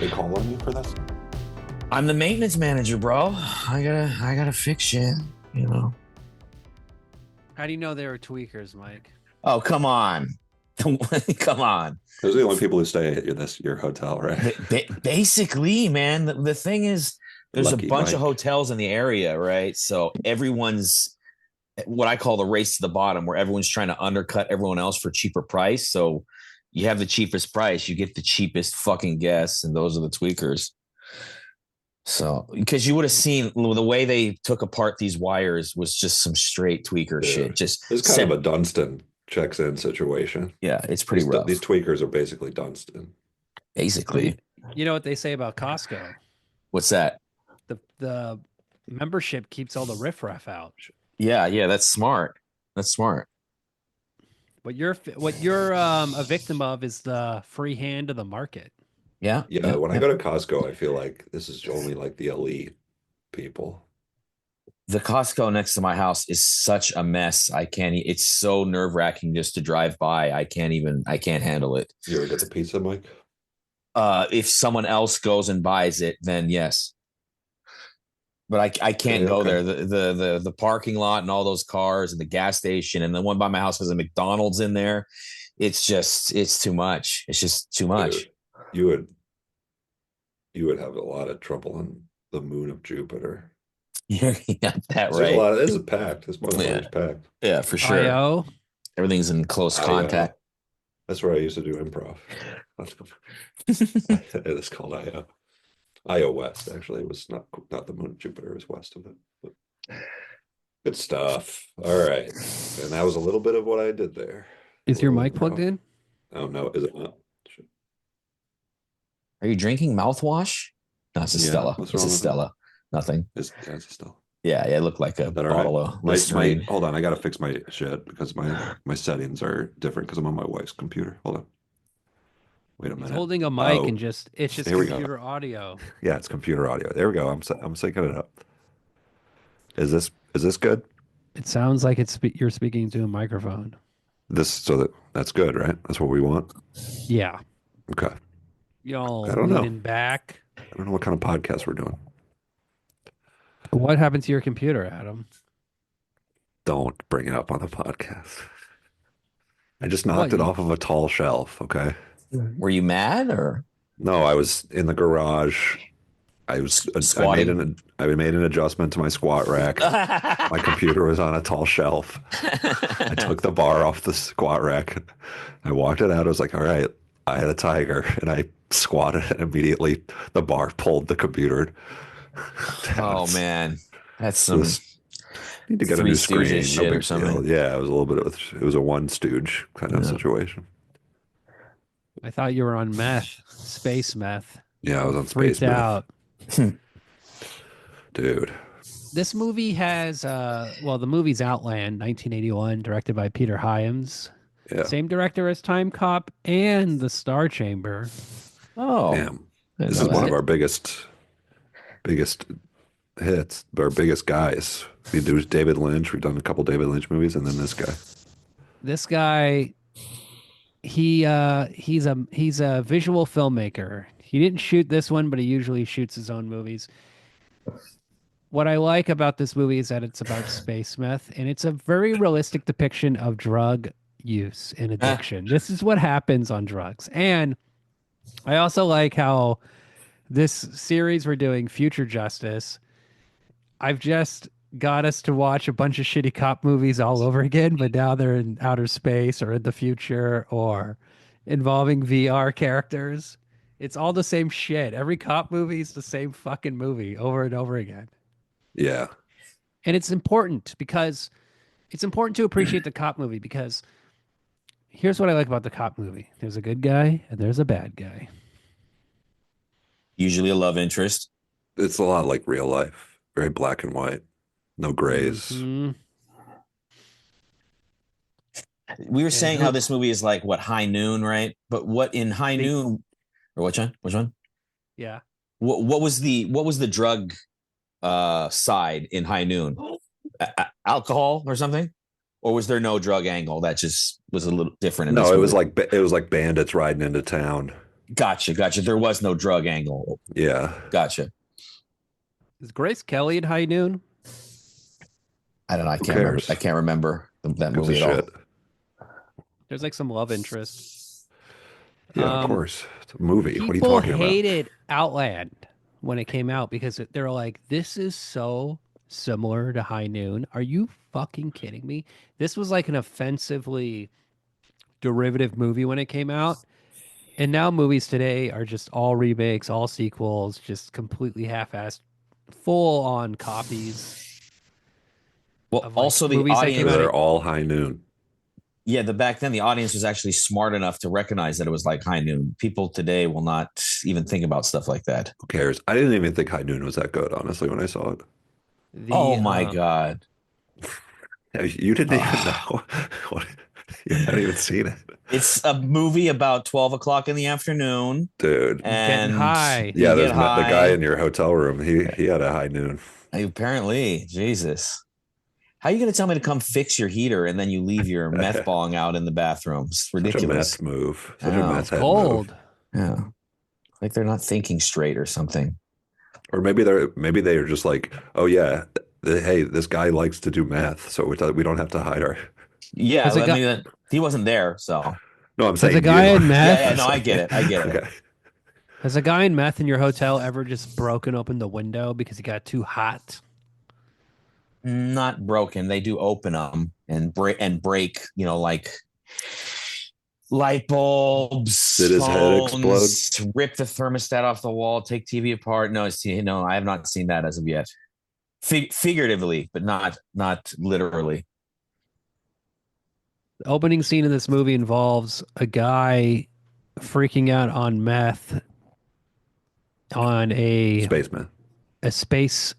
They call on you for this? I'm the maintenance manager, bro. I gotta fix shit, you know. How do you know they were tweakers, Mike? Oh, come on. Come on. Those are the only people who stay at your hotel, right? Basically, man, the thing is, there's Lucky a bunch Mike. of hotels in the area, right? So everyone's what I call the race to the bottom, where everyone's trying to undercut everyone else for cheaper price. So you have the cheapest price, you get the cheapest fucking guests, and those are the tweakers. So, because you would have seen the way they took apart these wires was just some straight tweaker shit. Just it's kind of a Dunstan checks in situation. Yeah, it's pretty rough. These tweakers are basically Dunstan. Basically. You know what they say about Costco? What's that? The membership keeps all the riffraff out. Yeah, that's smart. That's smart. What you're a victim of is the free hand of the market. Yeah. When I go to Costco, I feel like this is only like the elite people. The Costco next to my house is such a mess. It's so nerve-wracking just to drive by. I can't handle it. You ever get the pizza, Mike? If someone else goes and buys it, then yes. But I can't go there. The parking lot and all those cars and the gas station and the one by my house has a McDonald's in there. It's too much. It's just too much. Dude, you would have a lot of trouble on the moon of Jupiter. You got that right. This is packed. This motherfucker's packed. Yeah, for sure. I-O? Everything's in close contact. That's where I used to do improv. It's called I.O. I.O. West, actually. It was not the moon of Jupiter. It was west of it. But good stuff. All right. And that was a little bit of what I did there. Is your mic plugged in? Oh, no. Is it not? Are you drinking mouthwash? No, it's a Stella. It's a Stella. Nothing. It's a Stella. Yeah, it looked like a bottle of Listerine. Hold on, I gotta fix my shit because my settings are different because I'm on my wife's computer. Hold on. Wait a minute. He's holding a mic and it's just computer audio. Yeah, it's computer audio. There we go. I'm syncing it up. Is this good? It sounds like you're speaking to a microphone. That's good, right? That's what we want. Yeah. Okay. Y'all I don't know. Back. I don't know what kind of podcast we're doing. What happened to your computer, Adam? Don't bring it up on the podcast. I just knocked it off of a tall shelf, okay? Were you mad or? No, I was in the garage. I made an adjustment to my squat rack. My computer was on a tall shelf. I took the bar off the squat rack. I walked it out. I was like, all right, I had a tiger, and I squatted, and immediately the bar pulled the computer. Oh man, that's some. Need to get a new screen. Shit or something. Yeah, it was a little bit of it was a one stooge kind of situation. I thought you were on meth, space meth. Yeah, I was on space meth. Out, dude. This movie has the movie's Outland, 1981, directed by Peter Hyams. Yeah. Same director as Time Cop and The Star Chamber. Oh, damn! This is one of our biggest hits, our biggest guys. We do David Lynch. We've done a couple David Lynch movies, and then this guy. This guy, he's a visual filmmaker. He didn't shoot this one, but he usually shoots his own movies. What I like about this movie is that it's about space meth, and it's a very realistic depiction of drug use and addiction. This is what happens on drugs. And I also like how this series we're doing, Future Justice, I've just got us to watch a bunch of shitty cop movies all over again, but now they're in outer space or in the future or involving VR characters. It's all the same shit. Every cop movie is the same fucking movie over and over again. Yeah. And it's important because it's important to appreciate the cop movie because here's what I like about the cop movie. There's a good guy and there's a bad guy. Usually a love interest. It's a lot like real life. Very black and white. No grays. Mm-hmm. We were saying how this movie is like High Noon, right? But what in High Noon or which one? Yeah. What was the drug side in High Noon? Alcohol or something? Or was there no drug angle? That just was a little different in this movie? It was like bandits riding into town. Gotcha. There was no drug angle. Yeah. Gotcha. Is Grace Kelly in High Noon? I don't know. I Who can't remember. cares? I can't remember that Gives a movie at all. shit. There's like some love interest. Yeah, of course. It's a movie. What are you People talking about? hated Outland when it came out because they were like, "This is so similar to High Noon. Are you fucking kidding me?" This was like an offensively derivative movie when it came out, and now movies today are just all remakes, all sequels, just completely half-assed, full-on copies Well, of like also the movies that came audience. out. They're all High Noon. Yeah, back then the audience was actually smart enough to recognize that it was like High Noon. People today will not even think about stuff like that. Who cares? I didn't even think High Noon was that good, honestly, when I saw it. Oh The my God. You didn't even know. What? You hadn't even seen it. It's a movie about 12 o'clock in the afternoon, Dude. getting and high. you Yeah, get the guy high. in your hotel room. He had a High Noon. Apparently, Jesus. How are you going to tell me to come fix your heater and then you leave your meth balling out in the bathroom? It's Such a ridiculous. meth move. Such a Oh, meth head move. Cold. Yeah. Like they're not thinking straight or something. Or maybe they're just like, oh yeah, hey, this guy likes to do math, so we don't have to hide our. Yeah, Has a I guy mean, he wasn't there, so No, I'm has a saying guy you. in yeah, meth? yeah. No, I get it. I get it. Okay. Has a guy in meth in your hotel ever just broken open the window because he got too hot? Not broken. They do open them and break. Like light bulbs, Did his head explode? phones, rip the thermostat off the wall, take TV apart. No, I have not seen that as of yet. Figuratively, but not literally. The opening scene in this movie involves a guy freaking out on meth on Spaceman. a space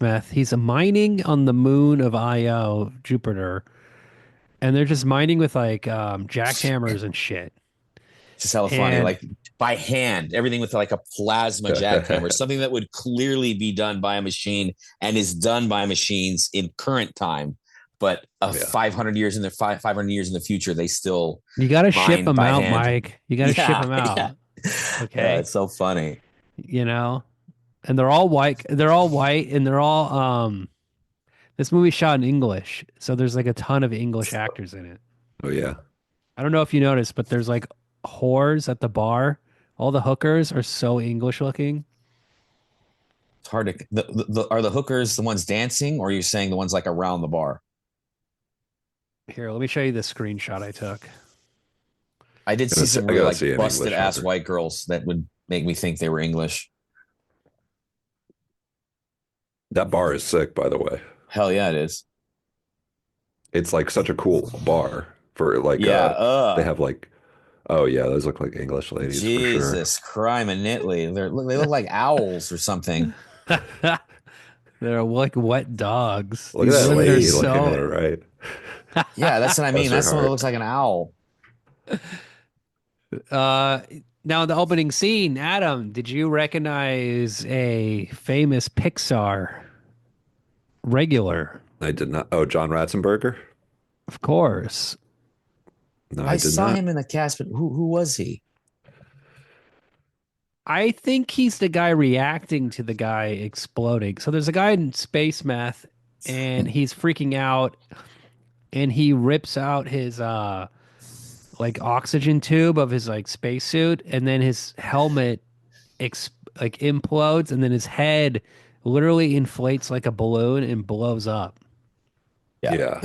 meth. He's mining on the moon of Io, Jupiter, and they're just mining with like jackhammers and shit. Just hella funny, And like by hand, everything with like a plasma jackhammer, something that would clearly be done by a machine and is done by machines in current time. But Yeah. 500 years in the 500 years in the future, they still you got to ship mine them by out, hand. Mike. You got to ship them out. Yeah. Okay. Yeah, it's so funny. You know, and they're all white. They're all white, and they're all This movie shot in English, so there's like a ton of English actors in it. Oh yeah. I don't know if you noticed, but there's like whores at the bar. All the hookers are so English looking. It's hard to. Are the hookers the ones dancing, or are you saying the ones like around the bar? Here, let me show you the screenshot I took. I did see some really gotta like see an busted English ass hooker. white girls that would make me think they were English. That bar is sick, by the way. Hell yeah, it is. It's like such a cool bar for like Yeah. they have like, oh yeah, those look like English ladies for sure. Jesus, crime and Nitley. They look like owls or something. They're like wet dogs. Look at These that women are lady looking at her, right? Yeah, that's what I mean. Bless her That's the one that heart. looks like an owl. Now in the opening scene, Adam, did you recognize a famous Pixar regular? I did not. Oh, John Ratzenberger? Of course. No, I I did saw not. him in the cast, but who was he? I think he's the guy reacting to the guy exploding. So there's a guy in space meth and he's freaking out and he rips out his like oxygen tube of his like spacesuit and then his helmet like implodes and then his head literally inflates like a balloon and blows up. Yeah.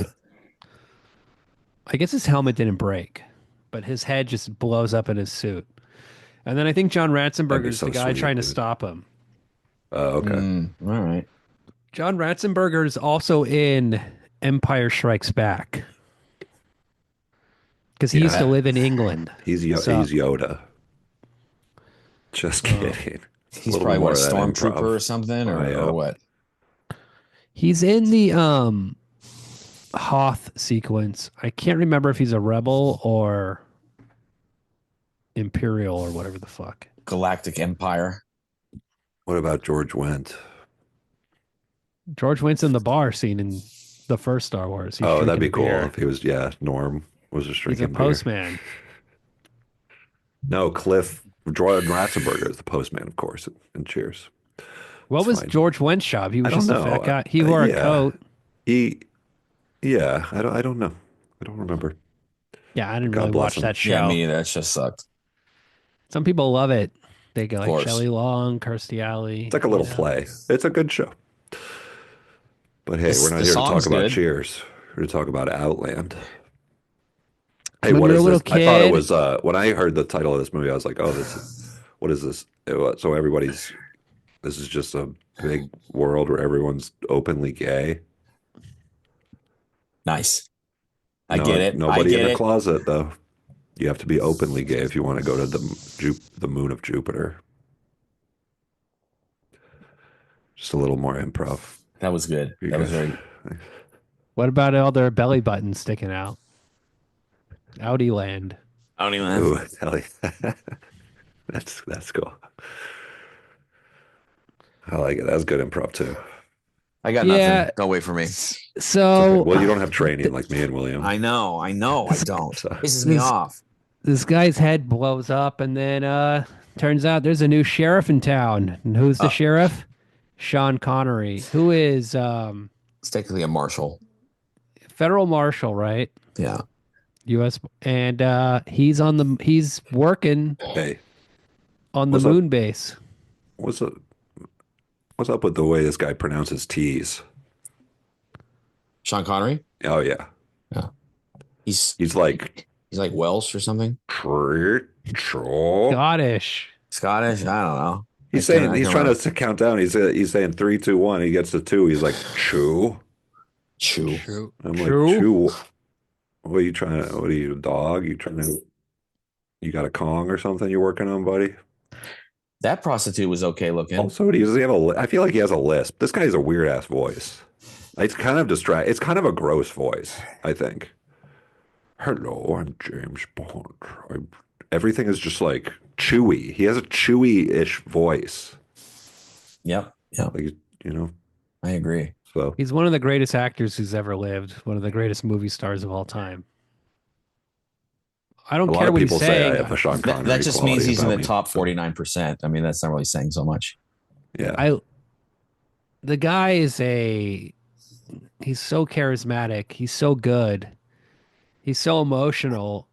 I guess his helmet didn't break, but his head just blows up in his suit. And then I think John That'd be Ratzenberger's so the guy sweet, trying to dude. stop him. Okay. All right. John Ratzenberger is also in Empire Strikes Back because he used to Yeah. live in England. He's So- he's Yoda. Just kidding. He's A little probably more what, a of that stormtrooper improv. or something, Yeah. or what? He's in the Hoth sequence. I can't remember if he's a rebel or Imperial or whatever the fuck. Galactic Empire. What about George Wendt? George Winston, the bar scene in the first Star Wars. He's Oh, that'd drinking be a cool beer. if he was. Yeah, Norm was just He's a drinking beer. postman. No, Cliff Jordan Ratzenberger is the postman, of course, and Cheers. What It's was fine. George Wendt's job? He I was don't just a know. fat guy. He wore a Yeah, coat. he. Yeah, I don't know. I don't remember. Yeah, I didn't really God bless watch him. that Yeah, show. me neither. That just sucked. Some people love it. They go Of like course. Shelley Long, Kirstie Alley. It's like a little play. It's a good show. But hey, we're not The here to talk song's about good. Cheers. We're here to talk about Outland. Hey, When what you're a is little this? I thought it kid, was when I heard the title of this movie, I was like, oh, what is this? So this is just a big world where everyone's openly gay. Nice. I No, get it. I nobody in get a it. closet though. You have to be openly gay if you want to go to the moon of Jupiter. Just a little more improv. That was good. You That was guys, very what about all their belly buttons sticking out? Audi land. I don't even ooh, hell yeah. That's cool. I like it. That's good improv too. I got Yeah. nothing. Don't wait for me. It's okay. So Well, you don't have training like me and William. I know. I don't. So Pisses me this off. this guy's head blows up, and then turns out there's a new sheriff in town. And who's the Uh, sheriff? Sean Connery, who is It's technically a marshal. federal marshal, right? Yeah. U.S. and he's working hey, on the what's up? moon base. What's up? What's up with the way this guy pronounces T's? Sean Connery? Oh yeah, Yeah. He's he's like like Welsh or something. Scottish. Scottish? I don't know. He's I saying can he's trying remember. to count down. He's saying 3, 2, 1. He gets to 2. He's like chew. Chew. True. I'm like True. chew. What are you trying to? What are you, a dog? You trying to? You got a Kong or something you're working on, buddy? That prostitute was okay looking. Also, does he have a? I feel like he has a lisp. This guy has a weird ass voice. It's kind of It's kind of a gross voice. I think. Hello, I'm James Bond. Everything is just like chewy. He has a chewy-ish voice. Yep. Yep. Like you know. I agree. So He's one of the greatest actors who's ever lived. One of the greatest movie stars of all time. I a don't lot care of what he's people say I saying. have a Sean Connery That just means quality he's in about the me. top 49%. I mean, that's not really saying so much. Yeah. The guy is he's so charismatic. He's so good. He's so emotional.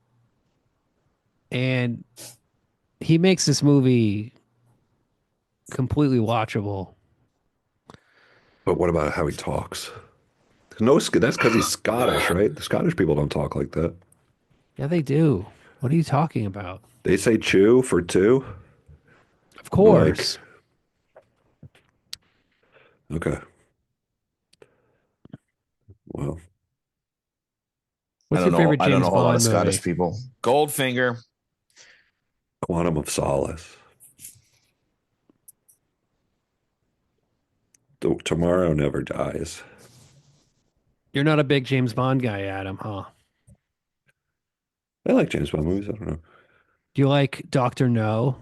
And he makes this movie completely watchable. But what about how he talks? No, that's because he's Scottish, right? The Scottish people don't talk like that. Yeah, they do. What are you talking about? They say chew for two. Of course. Okay. Well, What's your favorite I don't James know a whole lot Bond of Scottish movie? people. Goldfinger. Quantum of Solace. Tomorrow Never Dies. You're not a big James Bond guy, Adam, huh? I like James Bond movies. I don't know. Do you like Doctor No?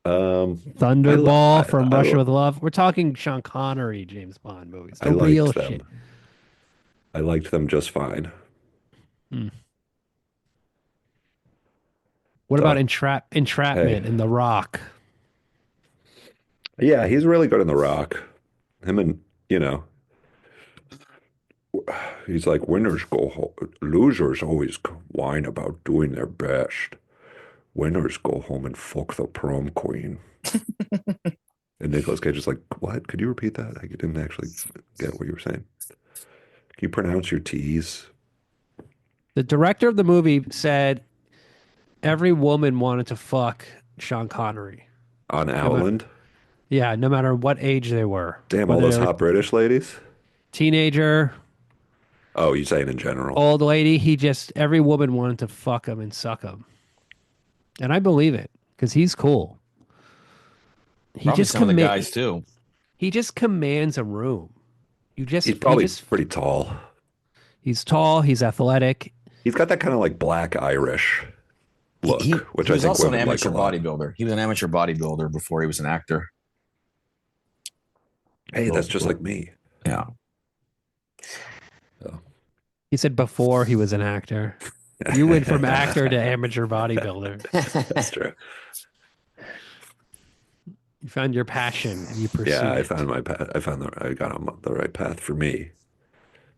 I, li- Thunderball from I, Russia with Love? We're talking Sean Connery James Bond movies. I The real liked shit. them. I liked them just fine. Hmm. What about Doc, hey, Entrapment and The Rock? yeah, he's really good in The Rock. Him and he's like winners go home. Losers always whine about doing their best. Winners go home and fuck the prom queen. And Nicolas Cage is like, what? Could you repeat that? I didn't actually get what you were saying. Can you pronounce your T's? The director of the movie said every woman wanted to fuck Sean Connery. On No ma- Outland? yeah, no matter what age they were. Damn, all Whether those they were hot British ladies? teenager, Oh, you saying in general? old lady, every woman wanted to fuck him and suck him. And I believe it because he's cool. He Probably just some of the guys too. He just commands a room. He's probably pretty tall. He's tall. He's athletic. He's got that kind of like black Irish look, which He I was think also an women like amateur a lot. bodybuilder. He was an amateur bodybuilder before he was an actor. Hey, that's just like me. Yeah. So, He said before he was an actor. You went from actor to amateur bodybuilder. That's true. You found your passion and you Yeah, pursued I it. found my path. I got on the right path for me.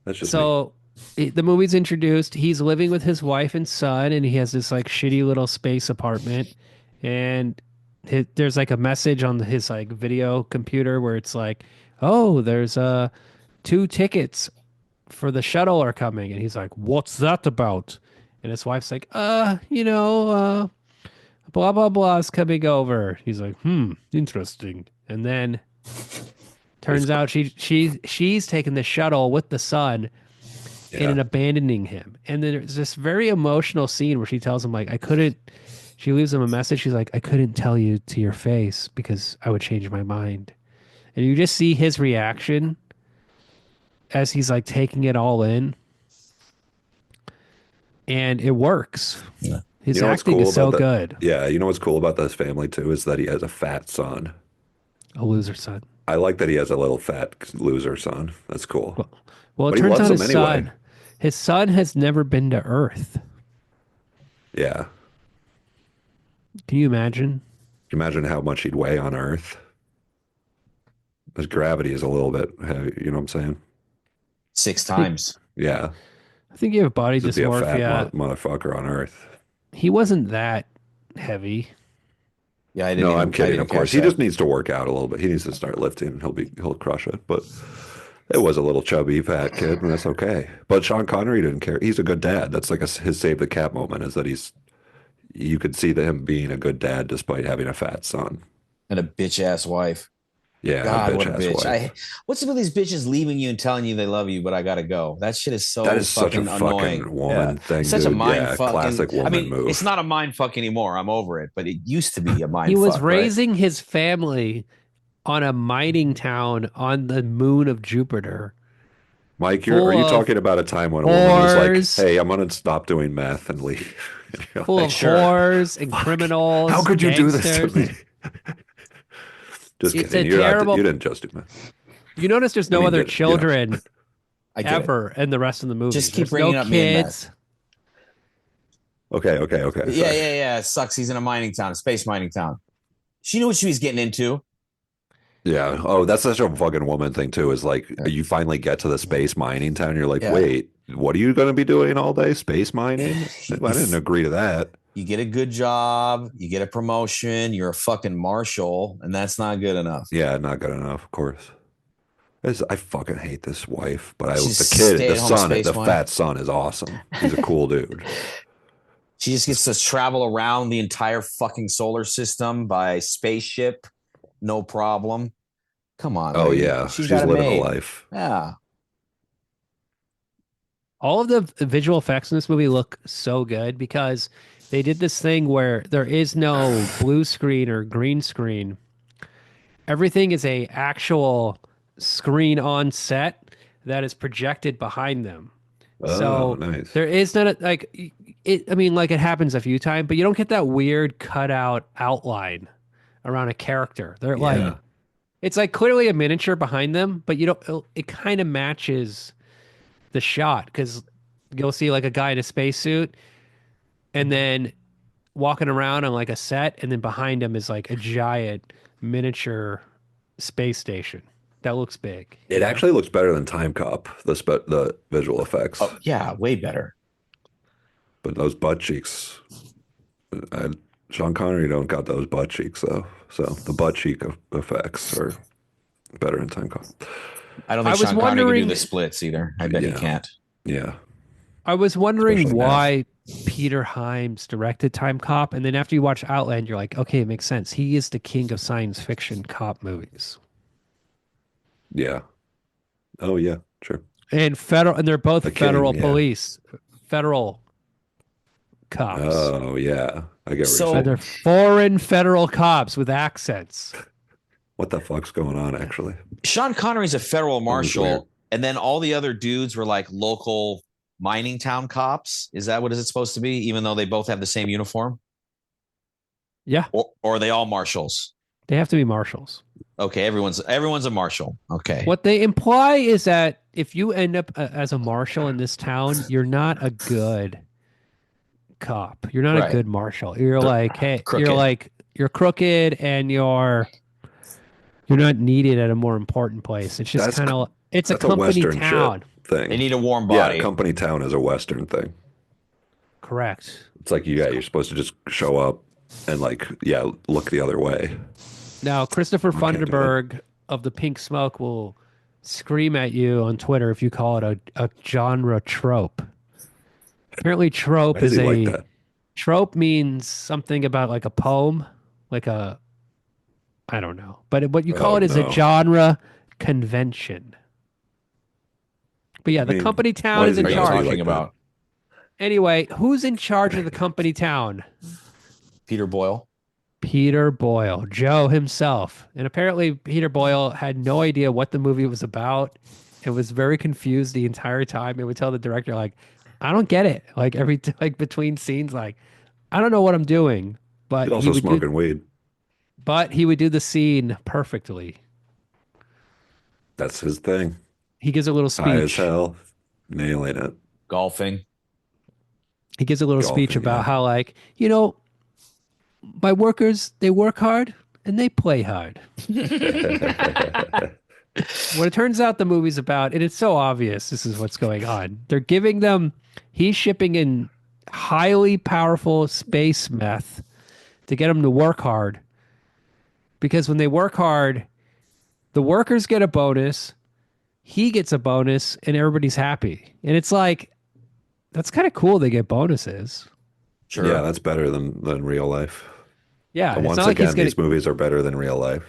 That's just me. So the movie's introduced. He's living with his wife and son, and he has this like shitty little space apartment. And there's like a message on his like video computer where it's like, "Oh, there's 2 tickets for the shuttle are coming." And he's like, "What's that about?" And his wife's like, blah blah blah is coming over." He's like, interesting. And then It's turns out she's taking the shuttle with the son and yeah. abandoning him. And then there's this very emotional scene where she tells him like, I couldn't. She leaves him a message. She's like, I couldn't tell you to your face because I would change my mind. And you just see his reaction as he's like taking it all in, and it works. Yeah. His You know what's acting cool is so about that? good. Yeah, you know what's cool about this family too is that he has a fat son. A loser son. I like that he has a little fat loser son. That's cool. Well, it But he turns loves out him anyway. his son has never been to Earth. Yeah. Can you imagine? Can you imagine how much he'd weigh on Earth? His gravity is a little bit heavy, you know what I'm saying? 6 times. Yeah. I think you have body He'd be a fat dysmorphia. motherfucker on Earth. He wasn't that heavy. Yeah, I didn't No, even, I'm I kidding, didn't of course. catch He that. just needs to work out a little bit. He needs to start lifting. He'll crush it. But it was a little chubby fat kid, and that's okay. But Sean Connery didn't care. He's a good dad. That's like his save the cat moment is that you could see that him being a good dad despite having a fat son. And a bitch ass wife. Yeah, God, a what a bitch ass bitch. wife. What's up with these bitches leaving you and telling you they love you, but I gotta go? That shit is That so is such a fucking annoying. fucking woman thing, Such a dude. mind Yeah, fucking. classic woman I mean, move. it's not a mind fuck anymore. I'm over it, but it used to be a mind He was fuck, right? raising his family on a mining town on the moon of Jupiter, Mike, are full you of talking about a time when a woman was like, whores, "Hey, I'm gonna stop doing meth and leave"? And you're full like, of Sure. whores and "Fuck, how criminals, could you do this to gangsters. me?" Just It's kidding. a terrible. You didn't just do meth. You notice there's I no mean, other you know. children I get it. ever in the rest of the movies. Just keep There's bringing no up me and kids. Okay. Yeah, Sorry. yeah. It sucks. He's in a mining town, a space mining town. She knew what she was getting into. Yeah. Oh, that's such a fucking woman thing too. Is like you finally get to the space mining town. You're like, Yeah. wait, what are you going to be doing all day? Space mining? I didn't agree to that. You get a good job, you get a promotion, you're a fucking marshal, and that's not good enough. Yeah, not good enough. Of course. I fucking hate this wife, but She's the kid, the stay-at-home son, space the wife. fat son is awesome. He's a cool dude. She just gets to travel around the entire fucking solar system by spaceship, no problem. Come on. Oh lady. yeah, She's she's got it living a made. life. Yeah. All of the visual effects in this movie look so good because they did this thing where there is no blue screen or green screen. Everything is a actual screen on set that is projected behind them. Oh, So nice. there is not like it. I mean, like it happens a few times, but you don't get that weird cutout outline around a character. They're like, Yeah. it's like clearly a miniature behind them, but you don't. It kind of matches the shot because you'll see like a guy in a spacesuit, and then walking around on like a set, and then behind him is like a giant miniature space station that looks big. It actually looks better than Time Cop, the visual effects. Oh, yeah, way better. But those butt cheeks, Sean Connery don't got those butt cheeks though. So the butt cheek effects are better in Time Cop. I don't I think was Sean Connery can do wondering- the splits either. I bet he Yeah. can't. Yeah. I was wondering Especially now. why Peter Hyams directed Time Cop, and then after you watch Outland, you're like, okay, it makes sense. He is the king of science fiction cop movies. Yeah. Oh yeah, sure. And they're both The king, federal yeah. police, federal cops. Oh yeah. I get what So- you're And saying. they're foreign federal cops with accents. What the fuck's going on actually? Sean Connery's a federal weird. marshal, and then all the other dudes were like local mining town cops. Is that what is it supposed to be? Even though they both have the same uniform, Yeah, or are they all marshals? they have to be marshals. Okay, everyone's a marshal. Okay, What they imply is that if you end up as a marshal in this town, you're not a good cop. You're not a Right. good marshal. You're like, hey, Crooked. you're crooked and you're not needed at a more important place. It's just That's kind of it's a that's a company Western shit town. They thing. need a warm Yeah, body. company town is a Western thing. Correct. It's like, yeah, you're supposed to just show up and like, yeah, look the other way. Now, Christopher You can't do that. Funderburg of the Pink Smoke will scream at you on Twitter if you call it a genre trope. Apparently, Why does he like that? trope means something about like a poem, like a I don't know, but what you call Oh it is a no. genre convention. But yeah, I the mean, company why town is does he in Are you gotta be charge. talking like that? about Anyway, who's in charge of the company town? Peter Boyle? Peter Boyle, Joe himself. And apparently Peter Boyle had no idea what the movie was about. It was very confused the entire time. It would tell the director like, I don't get it. Like like between scenes like, I don't know what I'm doing, He's also smoking weed. but he would do the scene perfectly. That's his thing. He gives a little High as speech. hell, nailing it. Golfing. He gives a little speech Golfing, about yeah. how like, you know, my workers, they work hard and they play hard. What it turns out the movie's about, and it's so obvious this is what's going on. They're giving them, he's shipping in highly powerful space meth to get them to work hard. Because when they work hard, the workers get a bonus, he gets a bonus, and everybody's happy. And it's like, that's kind of cool they get bonuses. Sure. Yeah, that's better than real life. Yeah, So it's once not like he's again, getting, these movies are better than real life.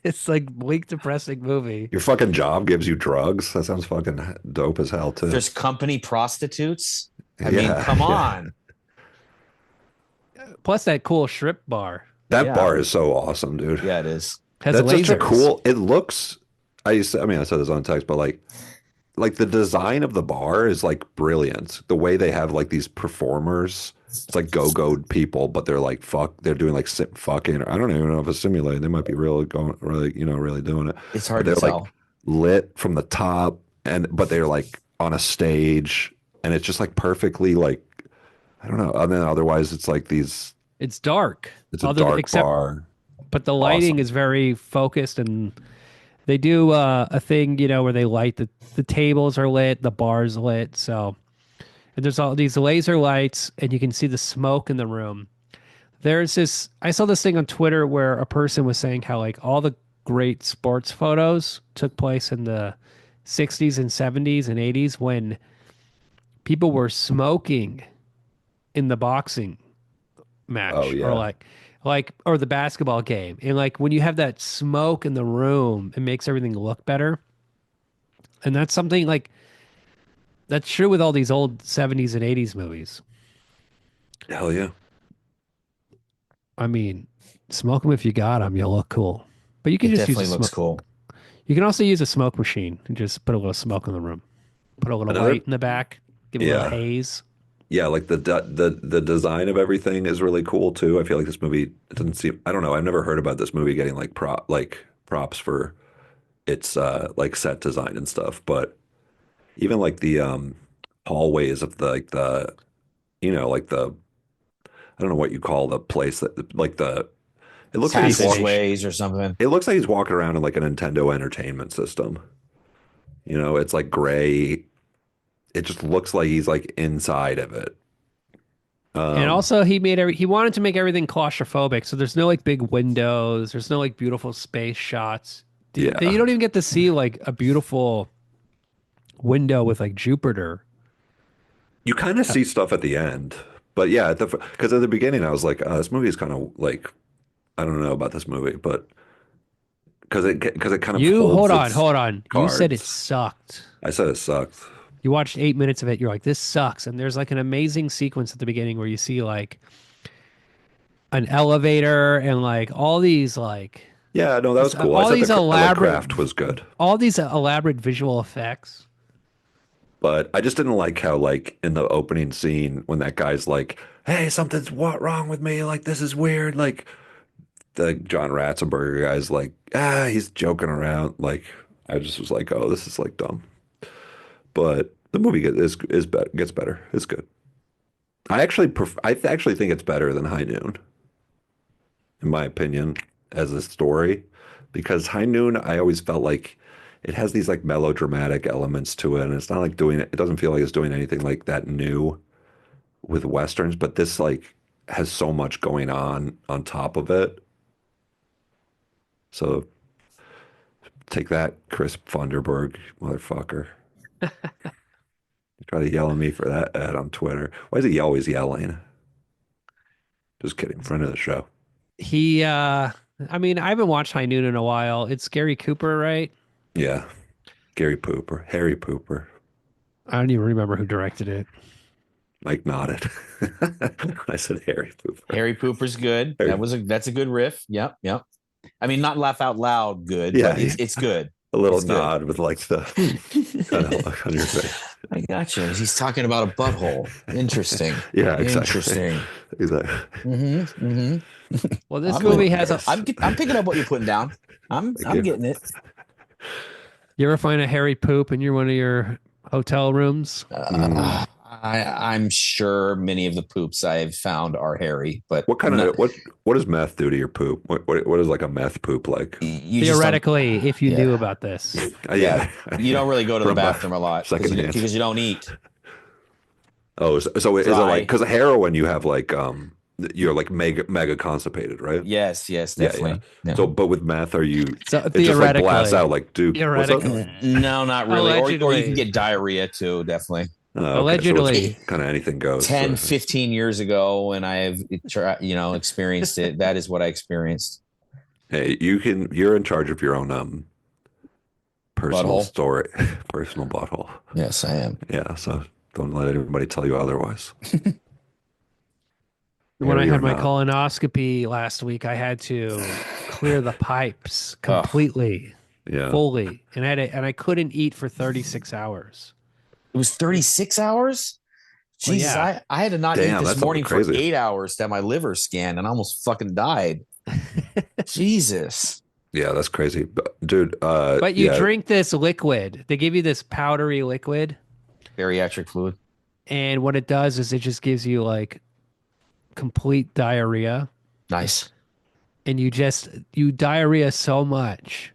it's like bleak, depressing movie. Your fucking job gives you drugs. That sounds fucking dope as hell too. There's company prostitutes. I mean, Yeah, come yeah. on. Plus that cool strip bar That Yeah. bar is so awesome, dude. Yeah, it is. has That's lasers. such a cool. It looks. I mean, I said this on text, but like the design of the bar is like brilliant. The way they have like these performers, it's like go-go people, but they're like they're doing like fucking. I don't even know if it's simulated. They might be really going, really, really doing it. It's But hard they're to like tell. lit from the top, but they're like on a stage, and it's just like perfectly like I don't know. And then otherwise, it's like these. It's dark. It's a dark bar. But the lighting Awesome. is very focused, and they do a thing, you know, where they light the tables are lit, the bar's lit. So and there's all these laser lights, and you can see the smoke in the room. There's this. I saw this thing on Twitter where a person was saying how like all the great sports photos took place in the 60s and 70s and 80s when people were smoking in the boxing match Oh yeah. or or the basketball game. And like when you have that smoke in the room, it makes everything look better. And that's something like that's true with all these old 70s and 80s movies. Hell yeah. I mean, smoke them if you got them, you'll look cool. But you can It just use definitely a looks smoke. cool. You can also use a smoke machine and just put a little smoke in the room. Put a little Another- light in the back, give it a little Yeah. haze. Yeah, like the design of everything is really cool too. I feel like this movie it doesn't seem. I don't know. I've never heard about this movie getting like props for its like set design and stuff. But even like the hallways of the like the I don't know what you call the place that like the it looks like Passageways or something. it looks like he's walking around in like a Nintendo Entertainment System. It's like gray. It just looks like he's like inside of it. And also he wanted to make everything claustrophobic. So there's no like big windows, there's no like beautiful space shots. Yeah. You don't even get to see like a beautiful window with like Jupiter. You kind of see stuff at the end, but yeah, because at the beginning I was like, this movie is kind of like, I don't know about this movie, but because it kind of You holds hold its on. You said it cards. sucked. I said it sucked. You watched 8 minutes of it. You're like, this sucks. And there's like an amazing sequence at the beginning where you see like an elevator and like all these like Yeah, no, that was cool. all I said these the elaborate craft was good, all these elaborate visual effects. but I just didn't like how like in the opening scene when that guy's like, "Hey, something's wrong with me. Like this is weird." Like the John Ratzenberger guy's like, he's joking around. Like I just was like, oh, this is like dumb. But the movie gets better. It's good. I actually think it's better than High Noon, in my opinion, as a story, because High Noon, I always felt like it has these like melodramatic elements to it, and it's not like doing it. It doesn't feel like it's doing anything like that new with Westerns, but this like has so much going on top of it. So take that, Chris Funderburg, motherfucker. Try to yell at me for that ad on Twitter. Why is he always yelling? Just kidding. Friend of the show. I mean, I haven't watched High Noon in a while. It's Gary Cooper, right? Yeah. Gary Pooper. Harry Pooper. I don't even remember who directed it. Mike nodded. I said Harry Pooper. Harry Pooper's good. That's a good riff. Yep, yep. I mean, not laugh out loud good, Yeah, but it's good. A little It's nod good. with like the kind of look on your face. I gotcha. He's talking about a butthole. Interesting. Yeah, exactly. Interesting. Exactly. Well, this movie has a. I'm picking up what you're putting down. I'm getting it. You ever find a hairy poop in one of your hotel rooms? I'm sure many of the poops I've found are hairy, but what kind of what does meth do to your poop? What is like a meth poop like? Theoretically, if you knew about this. Yeah. You don't really go to the bathroom a lot because you don't eat. Oh, so is it like because heroin you have like you're like mega constipated, right? Yes, definitely. Yeah. So, but with meth, are you? So it just like blasts out, like dude. Theoretically, no, not really. Or you can get diarrhea too, definitely. Allegedly, so kind of anything goes. 10, 15 years ago, when I've experienced it, that is what I experienced. Hey, you're in charge of your own personal Butthole? story, personal butthole. Yes, I am. Yeah, so don't let anybody tell you otherwise. When I had my colonoscopy last week, I had to clear the pipes completely, fully, and I couldn't eat for 36 hours. It was 36 hours? Jesus, yeah. I had to not eat this morning for 8 hours to have my liver scanned and I almost fucking died. Jesus. Yeah, that's crazy. Dude, but you drink this liquid. They give you this powdery liquid. Bariatric fluid. And what it does is it just gives you like complete diarrhea. Nice. And you diarrhea so much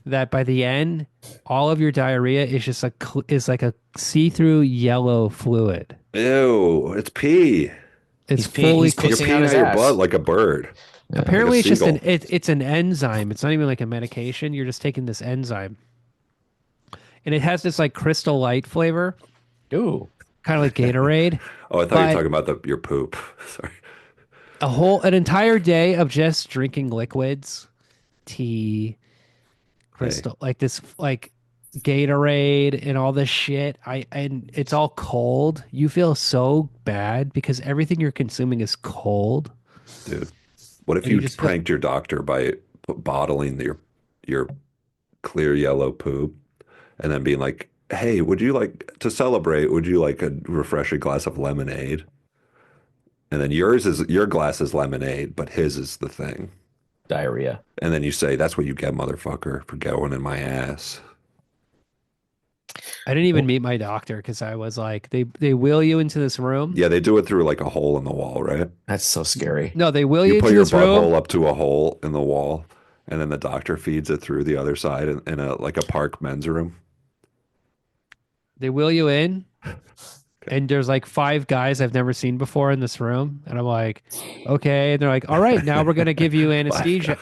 that by the end, all of your diarrhea is just like a see-through yellow fluid. Ew, it's pee. It's fully you're peeing out your butt like a bird. Yeah. Apparently, like it's an enzyme. It's not even like a medication. You're just taking this enzyme, and it has this like Crystal Light flavor. Ooh, kind of like Gatorade. Oh, I thought you were talking about your poop. Sorry. An entire day of just drinking liquids, tea, Crystal, like this, like Gatorade and all this shit. And it's all cold. You feel so bad because everything you're consuming is cold. Dude, what if you pranked your doctor by bottling your clear yellow poop and then being like, hey, would you like to celebrate? Would you like a refreshing glass of lemonade? And then your glass is lemonade, but his is the thing. Diarrhea. And then you say, that's what you get, motherfucker, for going in my ass. I didn't even meet my doctor because I was like, they wheel you into this room. Yeah, they do it through like a hole in the wall, right? That's so scary. No, they wheel you into this room. You put your butthole up to a hole in the wall, and then the doctor feeds it through the other side in a park men's room. They wheel you in. And there's like 5 guys I've never seen before in this room. And I'm like, okay. And they're like, all right, now we're going to give you anesthesia.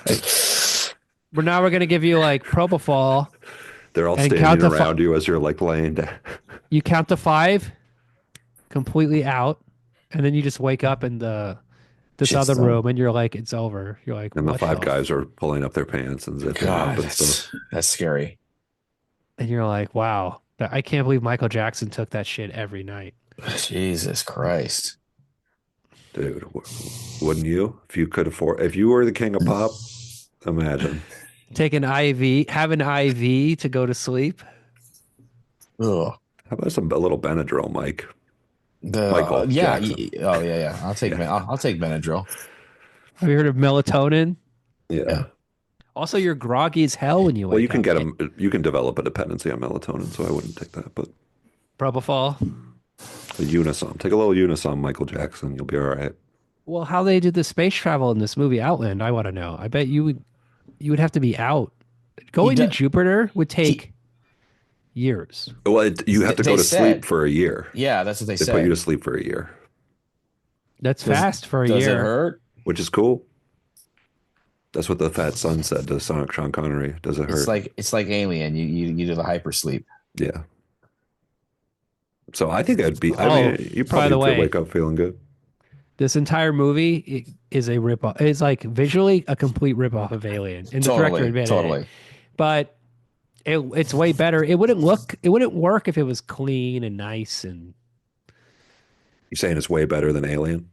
We're going to give you like propofol. They're all standing around you as you're like laying down. You count to 5, completely out. And then you just wake up in this other room and you're like, it's over. You're like, and the 5 guys are pulling up their pants and zipping up and stuff. That's scary. And you're like, wow. I can't believe Michael Jackson took that shit every night. Jesus Christ. Dude, wouldn't you? If you were the king of pop, imagine. Take an IV, have an IV to go to sleep. Ugh. How about a little Benadryl, Mike? Michael Jackson. Yeah. I'll take Benadryl. Have you heard of melatonin? Yeah. Also, you're groggy as hell when you wake up. You can develop a dependency on melatonin, so I wouldn't take that. But propofol. A Unisom. Take a little Unisom, Michael Jackson. You'll be all right. Well, how they did the space travel in this movie Outland, I want to know. I bet you would have to be out. He Going to does. Jupiter would He, take years. Well, you have to they go to sleep said, for a year. yeah, that's what they They put you to said. sleep for a year, That's Does fast for a does it year. hurt? which is cool. That's what the fat son said to Sean Connery. Does it hurt? It's like Alien. You do the hypersleep. Yeah. So I think I Oh, mean, you by probably the could way, wake up feeling good. this entire movie is a ripoff. It's like visually a complete ripoff of Alien, and the director Totally, admitted it. totally. But it's way better. It wouldn't work if it was clean and nice, and You saying it's way better than Alien?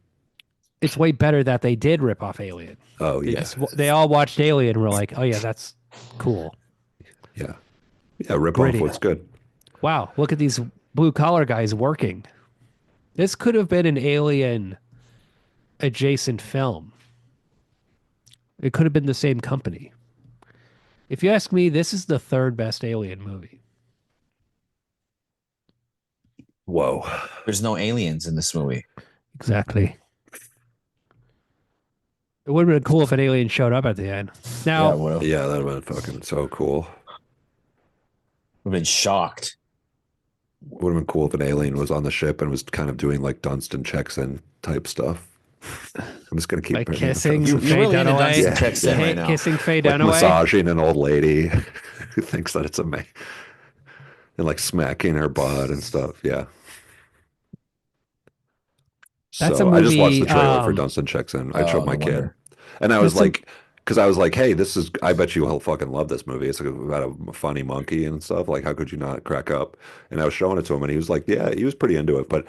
it's way better that they did rip off Alien. Oh yeah, They all watched Alien and were like, oh yeah, that's cool. yeah, yeah. Rip off Gritty. what's good. Wow, look at these blue collar guys working. This could have been an Alien adjacent film. It could have been the same company. If you ask me, this is the third best Alien movie. Whoa. There's no aliens in this movie. Exactly. It would have been cool if an alien showed up at the end. Now, well, Yeah, that'd have been fucking so cool. I've been shocked. Would have been cool if an alien was on the ship and was kind of doing like Dunstan checks in type stuff. I'm just gonna keep like bringing this up. kissing You're Faye really into Dunaway. Dunstan Yeah. checks in right now. Kissing Faye Like Dunaway. massaging an old lady who thinks that it's amazing, and like smacking her butt and stuff. Yeah. That's So a I just watched the movie, trailer for Dunstan checks in. I showed no my kid. wonder. And I was That's a- like, because I was like, hey, I bet you he'll fucking love this movie. It's like about a funny monkey and stuff. Like, how could you not crack up? And I was showing it to him, and he was like, yeah, he was pretty into it. But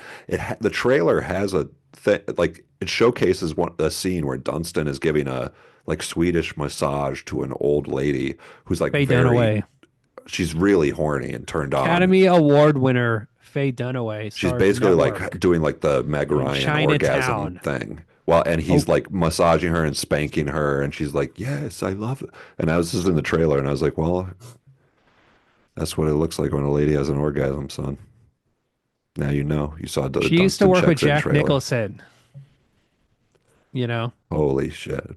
the trailer has a thing, like, it showcases a scene where Dunstan is giving a like Swedish massage to an old lady who's like Faye Dunaway. she's really horny and turned on. Academy Award winner Faye Dunaway. She's stars basically Network. like doing like the Meg Ryan Chinatown. orgasm thing. Well, and he's like massaging her and spanking her, and she's like, "Yes, I love it." And I was just in the trailer, and I was like, "Well, that's what it looks like when a lady has an orgasm, son." Now you know. You saw the She used to Dunstan work with Checks In Jack trailer. Nicholson. You know, Holy shit!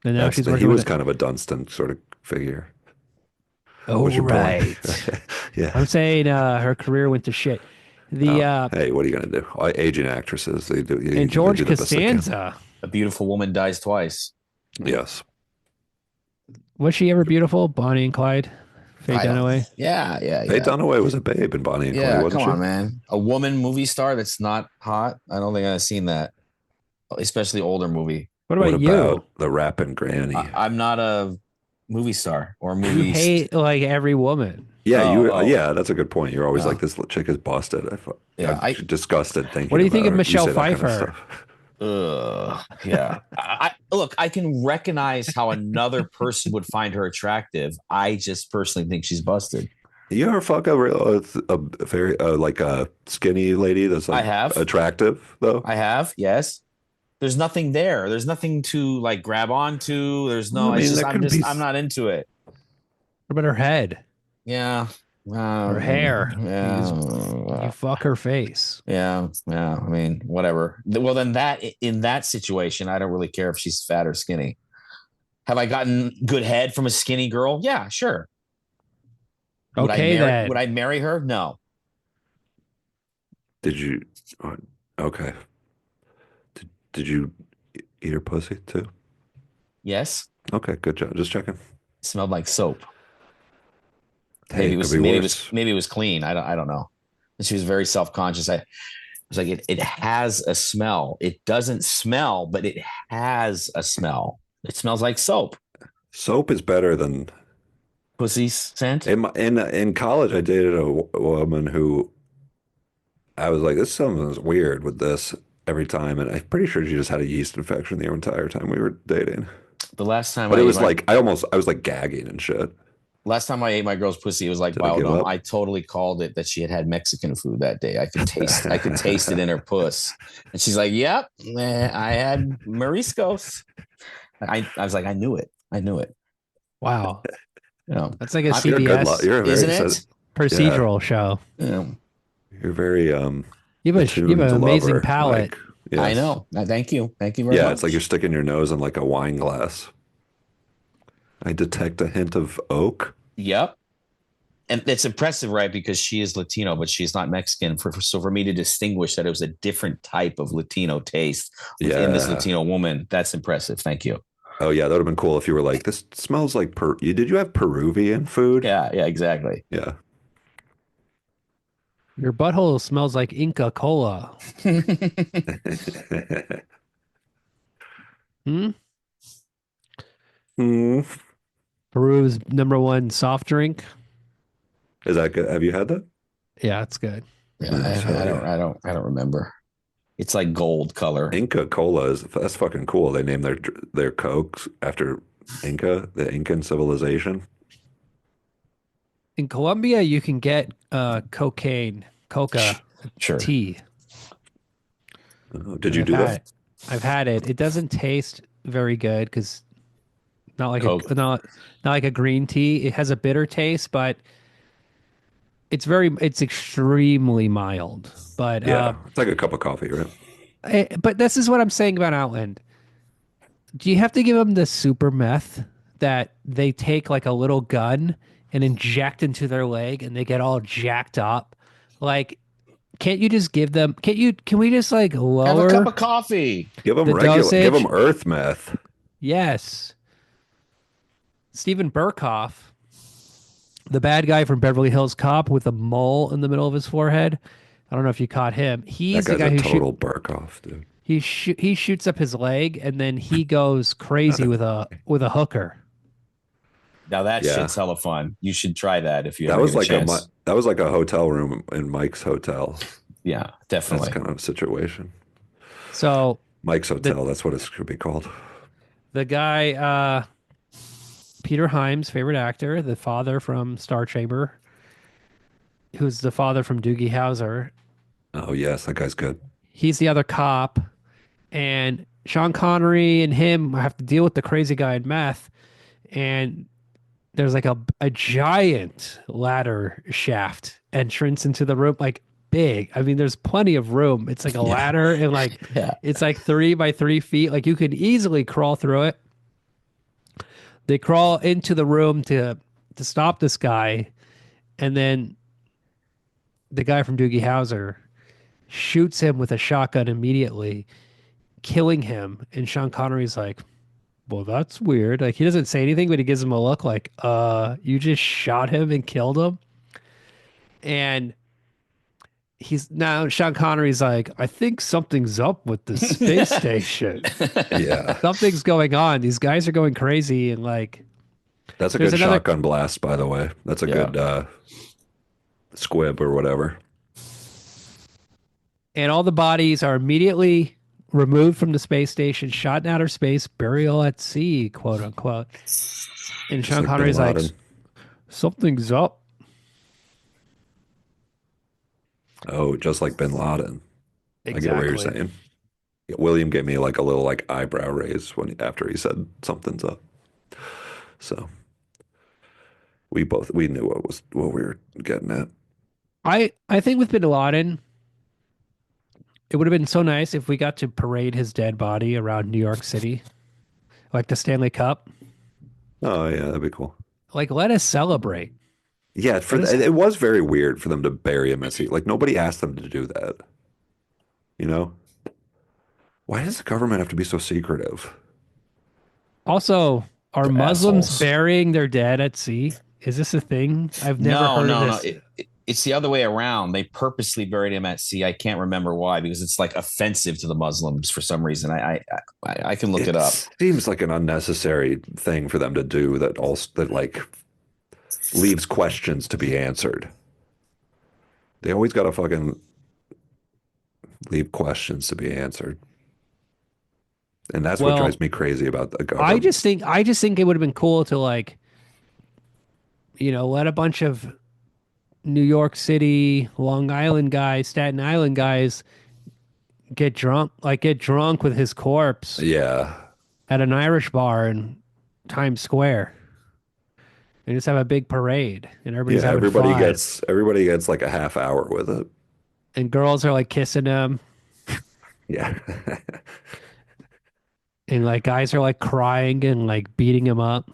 and now she's working he with was kind of a Dunstan sort of figure. Oh, What's your point? right. Yeah. I'm saying her career went to shit. Hey, what are you gonna do? Aging actresses, they do. They And George do the best they can. Costanza. A beautiful woman dies twice. Yes. Was she ever beautiful? Bonnie and Clyde? Faye I don't- Dunaway? Yeah, yeah, Faye yeah. Dunaway was a babe in Bonnie and Clyde, Yeah, wasn't come she? on, man. A woman movie star that's not hot. I don't think I've seen that, especially older movie. What about What you? about the rapping granny? I'm not a movie star or You movie. hate like every woman. Yeah, that's a good point. You're always Oh. like, this chick is busted. Yeah, I'm disgusted thinking. What do you think about of her. Michelle say that kind of Pfeiffer? stuff. Yeah. Look, I can recognize how another person would find her attractive. I just personally think she's busted. You ever fuck a very like a skinny lady that's like I have. attractive though? I have, yes. There's nothing there. There's nothing to like grab onto. There's no. I mean, It's just there I'm could just be- I'm not into it. What about her head? Yeah. Her hair. Yeah. You fuck her face. Yeah. I mean, whatever. Well, then in that situation, I don't really care if she's fat or skinny. Have I gotten good head from a skinny girl? Yeah, sure. Okay, then. Would I marry her? No. Did you? Okay. Did you eat her pussy too? Yes. Okay, good job. Just checking. Smelled like soap. Hey, Maybe it it was could be maybe worse. it was clean. I don't know. And she was very self-conscious. I was like, it has a smell. It doesn't smell, but it has a smell. It smells like soap. Soap is better than Pussy scent. in college. I dated a woman who I was like, this something's weird with this every time, and I'm pretty sure she just had a yeast infection the entire time we were dating. The last time But I it ate was my- like I was like gagging and shit. last time I ate my girl's pussy, it was like Did I wow. give No, up? I totally called it that she had Mexican food that day. I could taste it in her puss. And she's like, "Yep, I had Mariscos." I was like, I knew it. Wow. You know, That's like a You're a good CBS You're a very isn't it? procedural show. You know, You're very You You have attuned an amazing lover, palate. Mike. I Yes. know. Thank you. Thank you very Yeah, much. it's like you're sticking your nose in like a wine glass. I detect a hint of oak. Yep. And it's impressive, right? Because she is Latino, but she's not Mexican. So for me to distinguish that it was a different type of Latino taste within this Yeah. Latino woman, that's impressive. Thank you. Oh yeah, that would have been cool if you were like, this smells like did you have Peruvian food? Yeah, yeah, exactly. Yeah. Your butthole smells like Inca Cola. Hmm? Hmm. Peru's #1 soft drink. Is that good? Have you had that? Yeah, it's good. Yeah, Yes, hell yeah. I don't remember. It's like gold color. Inca Cola that's fucking cool. They named their Cokes after Inca, the Incan civilization. In Colombia, you can get coca Sure. tea, Oh, did and you do that? I've had it. It doesn't taste very good because not like Coke. a not like a green tea. It has a bitter taste, but it's extremely mild. But Yeah, it's like a cup of coffee, right? but this is what I'm saying about Outland. Do you have to give them the super meth that they take like a little gun and inject into their leg and they get all jacked up? Like, can't you just give them? Can we just like Have a cup lower of coffee. the Give them dosage? Earth meth. Yes. Stephen Burkhoff, the bad guy from Beverly Hills Cop with a mole in the middle of his forehead. I don't know if you caught him. That He's the guy's guy a who total Burkoff, dude. he shoots up his leg and then he goes crazy with a hooker. Now that Yeah, shit's hella fun. You should try that if you ever get a chance. that was like a hotel room in Mike's hotel. Yeah, That's definitely. kind of a situation. So Mike's the hotel. That's what it should be called. the guy Peter Hyams, favorite actor, the father from Star Chamber, who's the father from Doogie Howser. Oh yes, that guy's good. He's the other cop, and Sean Connery and him have to deal with the crazy guy in meth, and there's like a giant ladder shaft entrance into the room, like big. I mean, there's plenty of room. It's like a Yeah. ladder, and like Yeah. it's like 3 by 3 feet. Like you could easily crawl through it. They crawl into the room to stop this guy, and then the guy from Doogie Howser shoots him with a shotgun immediately, killing him. And Sean Connery's like, well, that's weird. Like he doesn't say anything, but he gives him a look like, you just shot him and killed him. And he's now Sean Connery's like, I think something's up with the space station. Yeah, Something's going on. These guys are going crazy. And like, that's a there's good another, shotgun blast, by the way. That's a Yeah. good squib or whatever. and all the bodies are immediately removed from the space station, shot in outer space, burial at sea, quote unquote. And Just Sean like Bin Connery's like, Laden. something's up. Oh, just like Bin Laden. I get what you're Exactly. saying. William gave me like a little like eyebrow raise after he said something's up. So we knew what we were getting at. I think with Bin Laden, it would have been so nice if we got to parade his dead body around New York City, like the Stanley Cup. Oh yeah, that'd be cool. Like, let us celebrate. Yeah, Let us. it was very weird for them to bury him at sea. Like nobody asked them to do that. You know? Why does the government have to be so secretive? Also, are They're Muslims assholes. burying their dead at sea? Is this a thing? I've never No, heard of no, no. this. It's the other way around. They purposely buried him at sea. I can't remember why, because it's like offensive to the Muslims for some reason. I can look it up. Seems like an unnecessary thing for them to do that like leaves questions to be answered. They always got to fucking leave questions to be answered. And that's what Well, drives me crazy about the government. I just think it would have been cool to like, let a bunch of New York City, Long Island guys, Staten Island guys get drunk with his corpse Yeah. at an Irish bar in Times Square. And just have a big parade and everybody's Yeah, having fun. everybody gets like a half hour with it. and girls are like kissing him, Yeah. and like guys are like crying and like beating him up.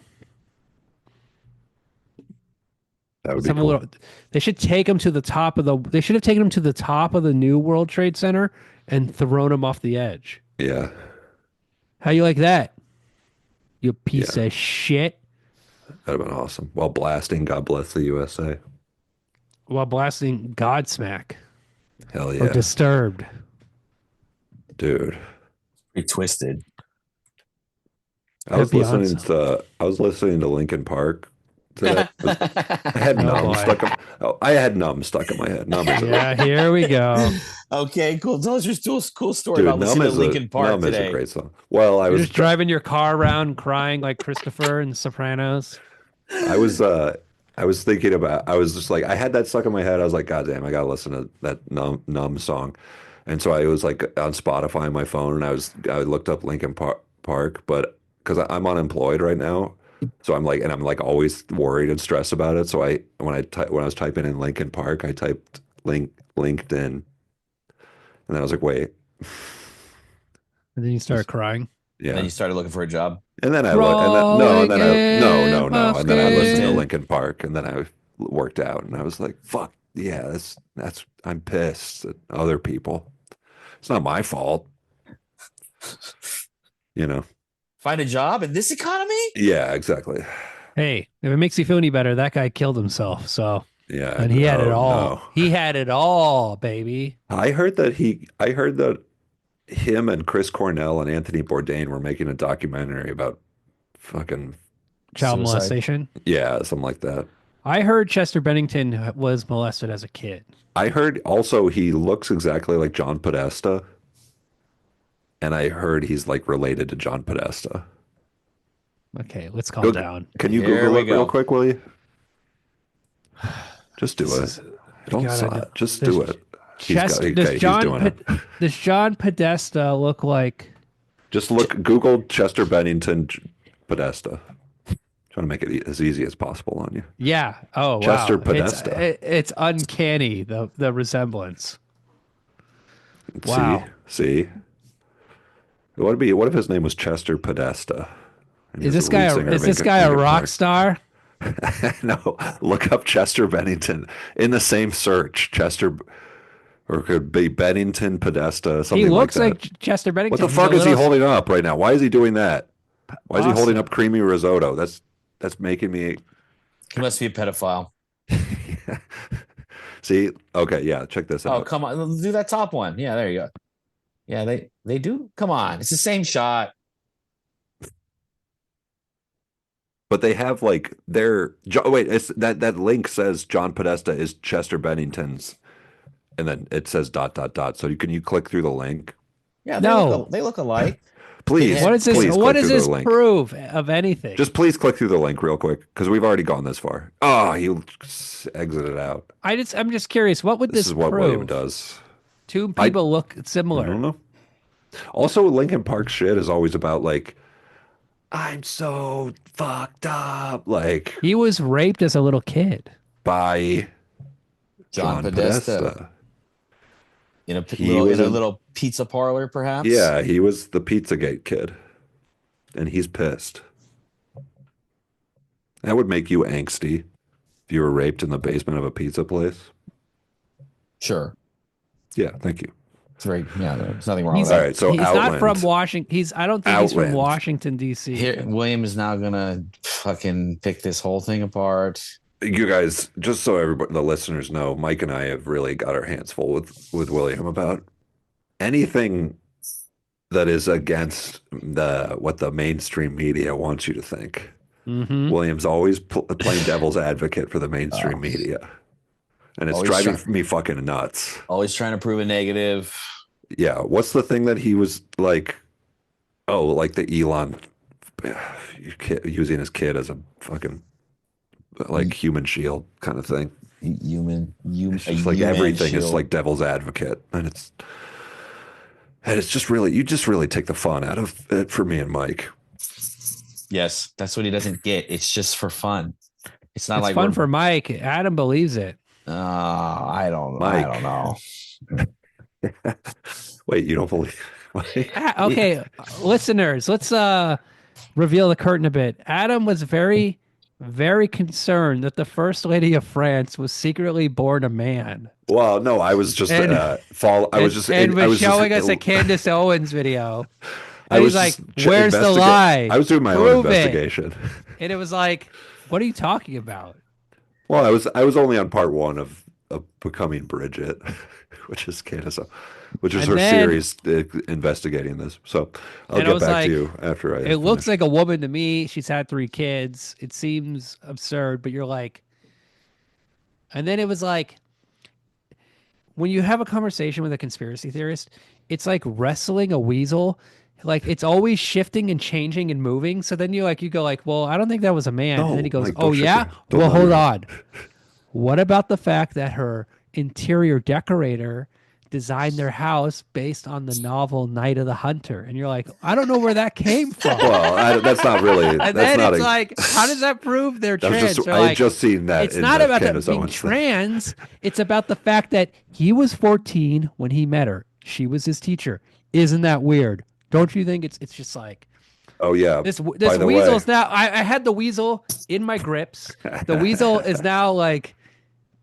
That would Let's be have a cool. little. They should take him to the top of the. They should have taken him to the top of the new World Trade Center and thrown him off the edge. Yeah. How you like that? You piece Yeah. of shit. That'd have been awesome. While blasting God Bless the USA. While blasting Godsmack Hell or yeah. Disturbed. Dude. Pretty twisted. I was That'd be listening awesome. to Linkin Park today. I had Oh, numb boy. stuck in, oh, I had numb stuck in my head. Numb is Yeah, here we go. Okay, cool. Tell us your cool story dude, about listening to Linkin Park Numb is a today. great song. Well, You're just driving your car around crying like Christopher in Sopranos. I was thinking about I was just like I had that stuck in my head. I was like, God damn, I gotta listen to that numb song. And so I was like on Spotify on my phone and I looked up Park, but because I'm unemployed right now. So I'm like always worried and stressed about it. So when I was typing in Linkin Park, I typed LinkedIn and I was like, wait. And then you start crying. And then Yeah. you started looking for a job. And then I look, and then no, and Crawling then I no, in no, my no, and then I listened to skin. Linkin Park, and then I worked out, and I was like, "Fuck yeah, that's I'm pissed at other people. It's not my fault, you know." Find a job in this economy? Yeah, exactly. Hey, if it makes you feel any better, that guy killed himself. So, Yeah, and he had it oh all. no. He had it all, baby. I heard that him and Chris Cornell and Anthony Bourdain were making a documentary about fucking Child Suicide. molestation. yeah, something like that. I heard Chester Bennington was molested as a kid. I heard also he looks exactly like John Podesta, and I heard he's like related to John Podesta. Okay, let's calm down. Can you Here Google we it real go. quick, will you? Just do This it. is- Don't gotta sigh. know. Just Does do it. Does He's John doing it. Does John Podesta look like? Just Google Chester Bennington Podesta. Trying to make it as easy as possible on you. Yeah. Oh, Chester wow. Podesta. It's uncanny the resemblance. See, Wow. see. What if his name was Chester Podesta? And he Is was this the lead guy singer is of this guy a Linkin rock Park? star? No, look up Chester Bennington in the same search. Chester, or it could be Bennington Podesta, something He looks like like that. Chester Bennington. What the He's fuck a is he little holding up right now? Why is he doing that? Why is he holding awesome. up creamy risotto? That's making me He must be a pedophile. see. Okay, yeah, check this Oh, out. come on. Let's do that top one. Yeah, there you go. Yeah, they do. Come on. It's the same shot. But they have like wait, it's that link says John Podesta is Chester Bennington's, and then it says dot dot dot. So you click through the link, Yeah, No. they look alike. please. What is this? Please What click does through this the link. prove of anything? Just please click through the link real quick because we've already gone this far. Oh, you exited out. I'm just curious. What would This this is what prove? William does. Two people look I similar. don't know. Also, Linkin Park shit is always about like, I'm so fucked up, like He was raped as a little kid. by John John Podesta. Podesta. In a He was a- little pizza parlor, perhaps. Yeah, he was the Pizzagate kid, and he's pissed. That would make you angsty if you were raped in the basement of a pizza place. Sure. Yeah, thank you. It's very there's nothing wrong He's, with that. All right, so he's not Outland. from Washington. I don't think he's from Outland. Washington D.C. Here, William is now gonna fucking pick this whole thing apart. You guys, just so everybody, the listeners know, Mike and I have really got our hands full with William about anything that is against what the mainstream media wants you to think. Mhm. William's always playing devil's advocate for the mainstream media, and it's Always driving me fucking nuts. Always trying to prove a negative. Yeah, what's the thing that he was like? Oh, like the Elon using his kid as a fucking like human shield kind of thing. It's just like everything is like devil's advocate, and it's just really you just really take the fun out of it for me and Mike. Yes, that's what he doesn't get. It's just for fun. It's not It's like fun we're- for Mike. Adam believes it. I don't Mike. know. Wait, you don't believe? Mike? Okay, listeners, let's reveal the curtain a bit. Adam was very, very concerned that the First Lady of France was secretly born a man. Well, no, I was just And I was just and I was was just showing us a Candace Owens video. I And he's was like, just "Where's the lie? I was doing my own Prove it." investigation. And it was like, "What are you talking about?" Well, I was only on part one of Becoming Bridget, which is Candace, which is And her then, series investigating this. So I'll and I get was back to like, you after I "It looks finish. like a woman to me. She's had 3 kids. It seems absurd." But you're like, and then it was like, when you have a conversation with a conspiracy theorist, it's like wrestling a weasel. Like it's always shifting and changing and moving. So then you go like, well, I don't think that was a man. And then he No, goes, Mike, oh don't shit yeah? your, don't Well, know hold your. on. What about the fact that her interior decorator designed their house based on the novel Night of the Hunter? And you're like, I don't know where that came from. Well, that's not really. And That's then not it's a. like, how does that prove they're That was just. trans? They're I had like, just seen that it's in not the about them Candace being Owens thing. trans. It's about the fact that he was 14 when he met her. She was his teacher. Isn't that weird? Don't you think it's just like Oh yeah. this By the way, weasel's now I had the weasel in my grips. The weasel is now like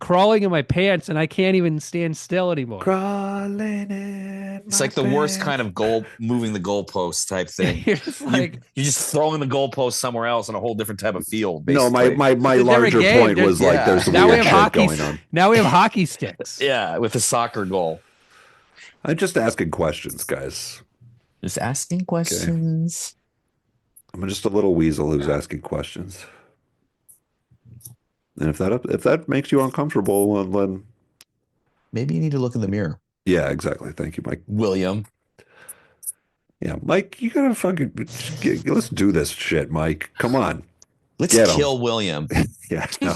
crawling in my pants and I can't even stand still anymore. crawling in It's my like the worst pants. kind of moving the goalpost type thing. You're just like You're just throwing the goalpost somewhere else in a whole different type of field. No, Basically. my it's a different larger game. point was like Yeah. there's Now we weird have shit hockey. going on. Now we have hockey sticks. Yeah, with a soccer goal. I'm just asking questions, guys. Just asking questions. I'm just a little weasel who's asking questions. And if that makes you uncomfortable, well, then Maybe you need to look in the mirror. yeah, exactly. Thank you, Mike. William. Yeah, Mike, you gotta fucking let's do this shit, Mike. Come on. Let's Get 'em. kill William. Yeah, no.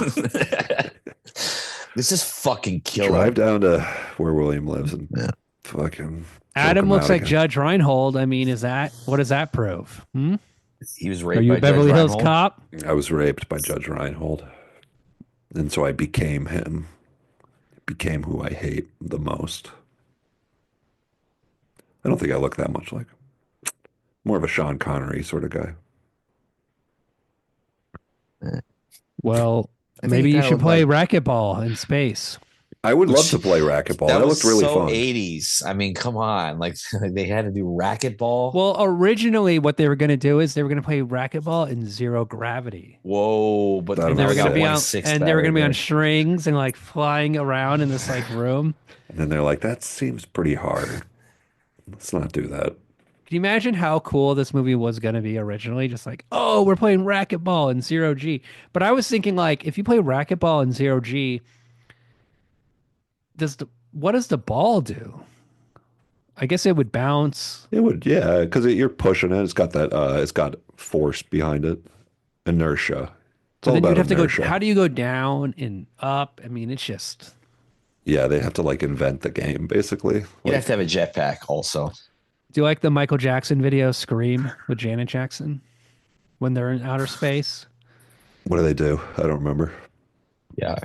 Let's just fucking kill Drive him. down to where William lives and Yeah. fucking Adam choke him looks out like again. Judge Reinhold. I mean, what does that prove? He was raped Are you by a Beverly Judge Hills Reinhold. cop? I was raped by Judge Reinhold. And so I became him. Became who I hate the most. I don't think I look that much like him. More of a Sean Connery sort of guy. Well, I think maybe you you kinda should look play like- racquetball in space. I would love to play racquetball. That was looked really so fun. 80s. I mean, come on. Like they had to do racquetball. Well, originally, what they were going to do is they were going to play racquetball in zero gravity. Whoa, but That'd And they be were going to sick. be on, 1/6 and they were going to be on better, strings and like flying around in this like room. And then they're like, that seems pretty hard. Let's not do that. Can you imagine how cool this movie was going to be originally? Just like, oh, we're playing racquetball in zero G. But I was thinking, like, if you play racquetball in zero G, what does the ball do? I guess it would bounce. It would, yeah, because you're pushing it. It's got that. It's got force behind it, inertia. It's But all then you'd about have inertia. to go. How do you go down and up? I mean, it's just. Yeah, they have to like invent the game basically. You'd Like, have to have a jetpack also. Do you like the Michael Jackson video "Scream" with Janet Jackson when they're in outer space? what do they do? I don't remember. Yeah.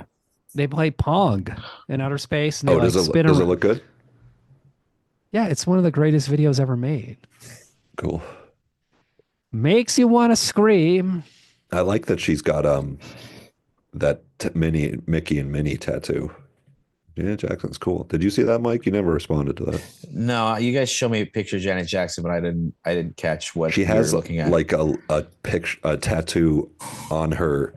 They play Pong in outer space and they Oh, like does spin it around. look good? Yeah, it's one of the greatest videos ever made. Cool. Makes you want to scream. I like that she's got that Mickey and Minnie tattoo. Yeah, Jackson's cool. Did you see that, Mike? You never responded to that. No, you guys show me a picture of Janet Jackson, but I didn't catch what She you has were looking at. like a picture, a tattoo on her.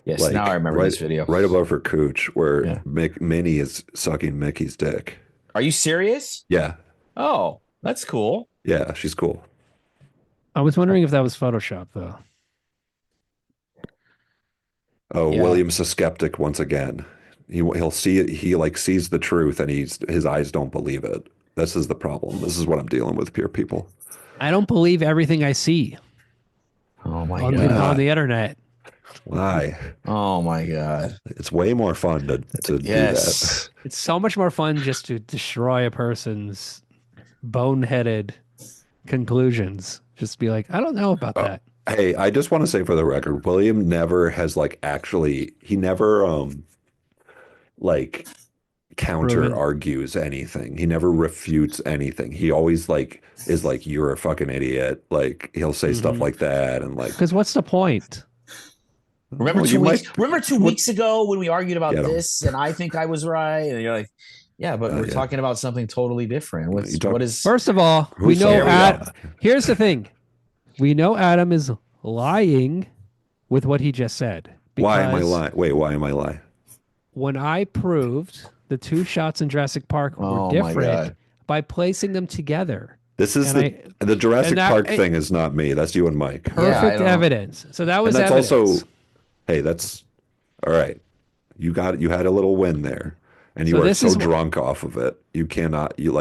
Yes, like, now I remember right, this video. right above her cooch, where Yeah. Minnie is sucking Mickey's dick. Are you serious? Yeah, Oh, that's cool. yeah, she's cool. I was wondering if that was Photoshop though. Oh, Yeah. William's a skeptic once again. He'll see it. He like sees the truth, and his eyes don't believe it. This is the problem. This is what I'm dealing with here, people. I don't believe everything I see Oh my on god. the internet. Why? Oh my god. It's way more fun to do that. Yes. It's so much more fun just to destroy a person's boneheaded conclusions. Just be like, I don't know about that. Hey, I just want to say for the record, William never has like actually. He never like counter Proven. argues anything. He never refutes anything. He always like is like, you're a fucking idiot. Like he'll say stuff like that, and like, Because what's the point? Remember well, 2 you weeks? might Remember two what weeks ago when we argued about get him. this, and I think I was right, and you're like, yeah, but we're Yeah. talking about something totally different. You talk- What is? First of all, we Who's know Here we somebody go. Here's the thing. We know Adam is lying with what he just said. Why am I Because lying? Wait, why am I lying? when I proved the two shots in Jurassic Park were Oh my different God. by placing them together. This is And the Jurassic that- Park thing is not me. That's you and Mike. Yeah, I perfect don't- evidence. So that was And that's evidence. also, hey, that's all right. You had a little win there, and you So are this so is drunk off of it. You cannot. You're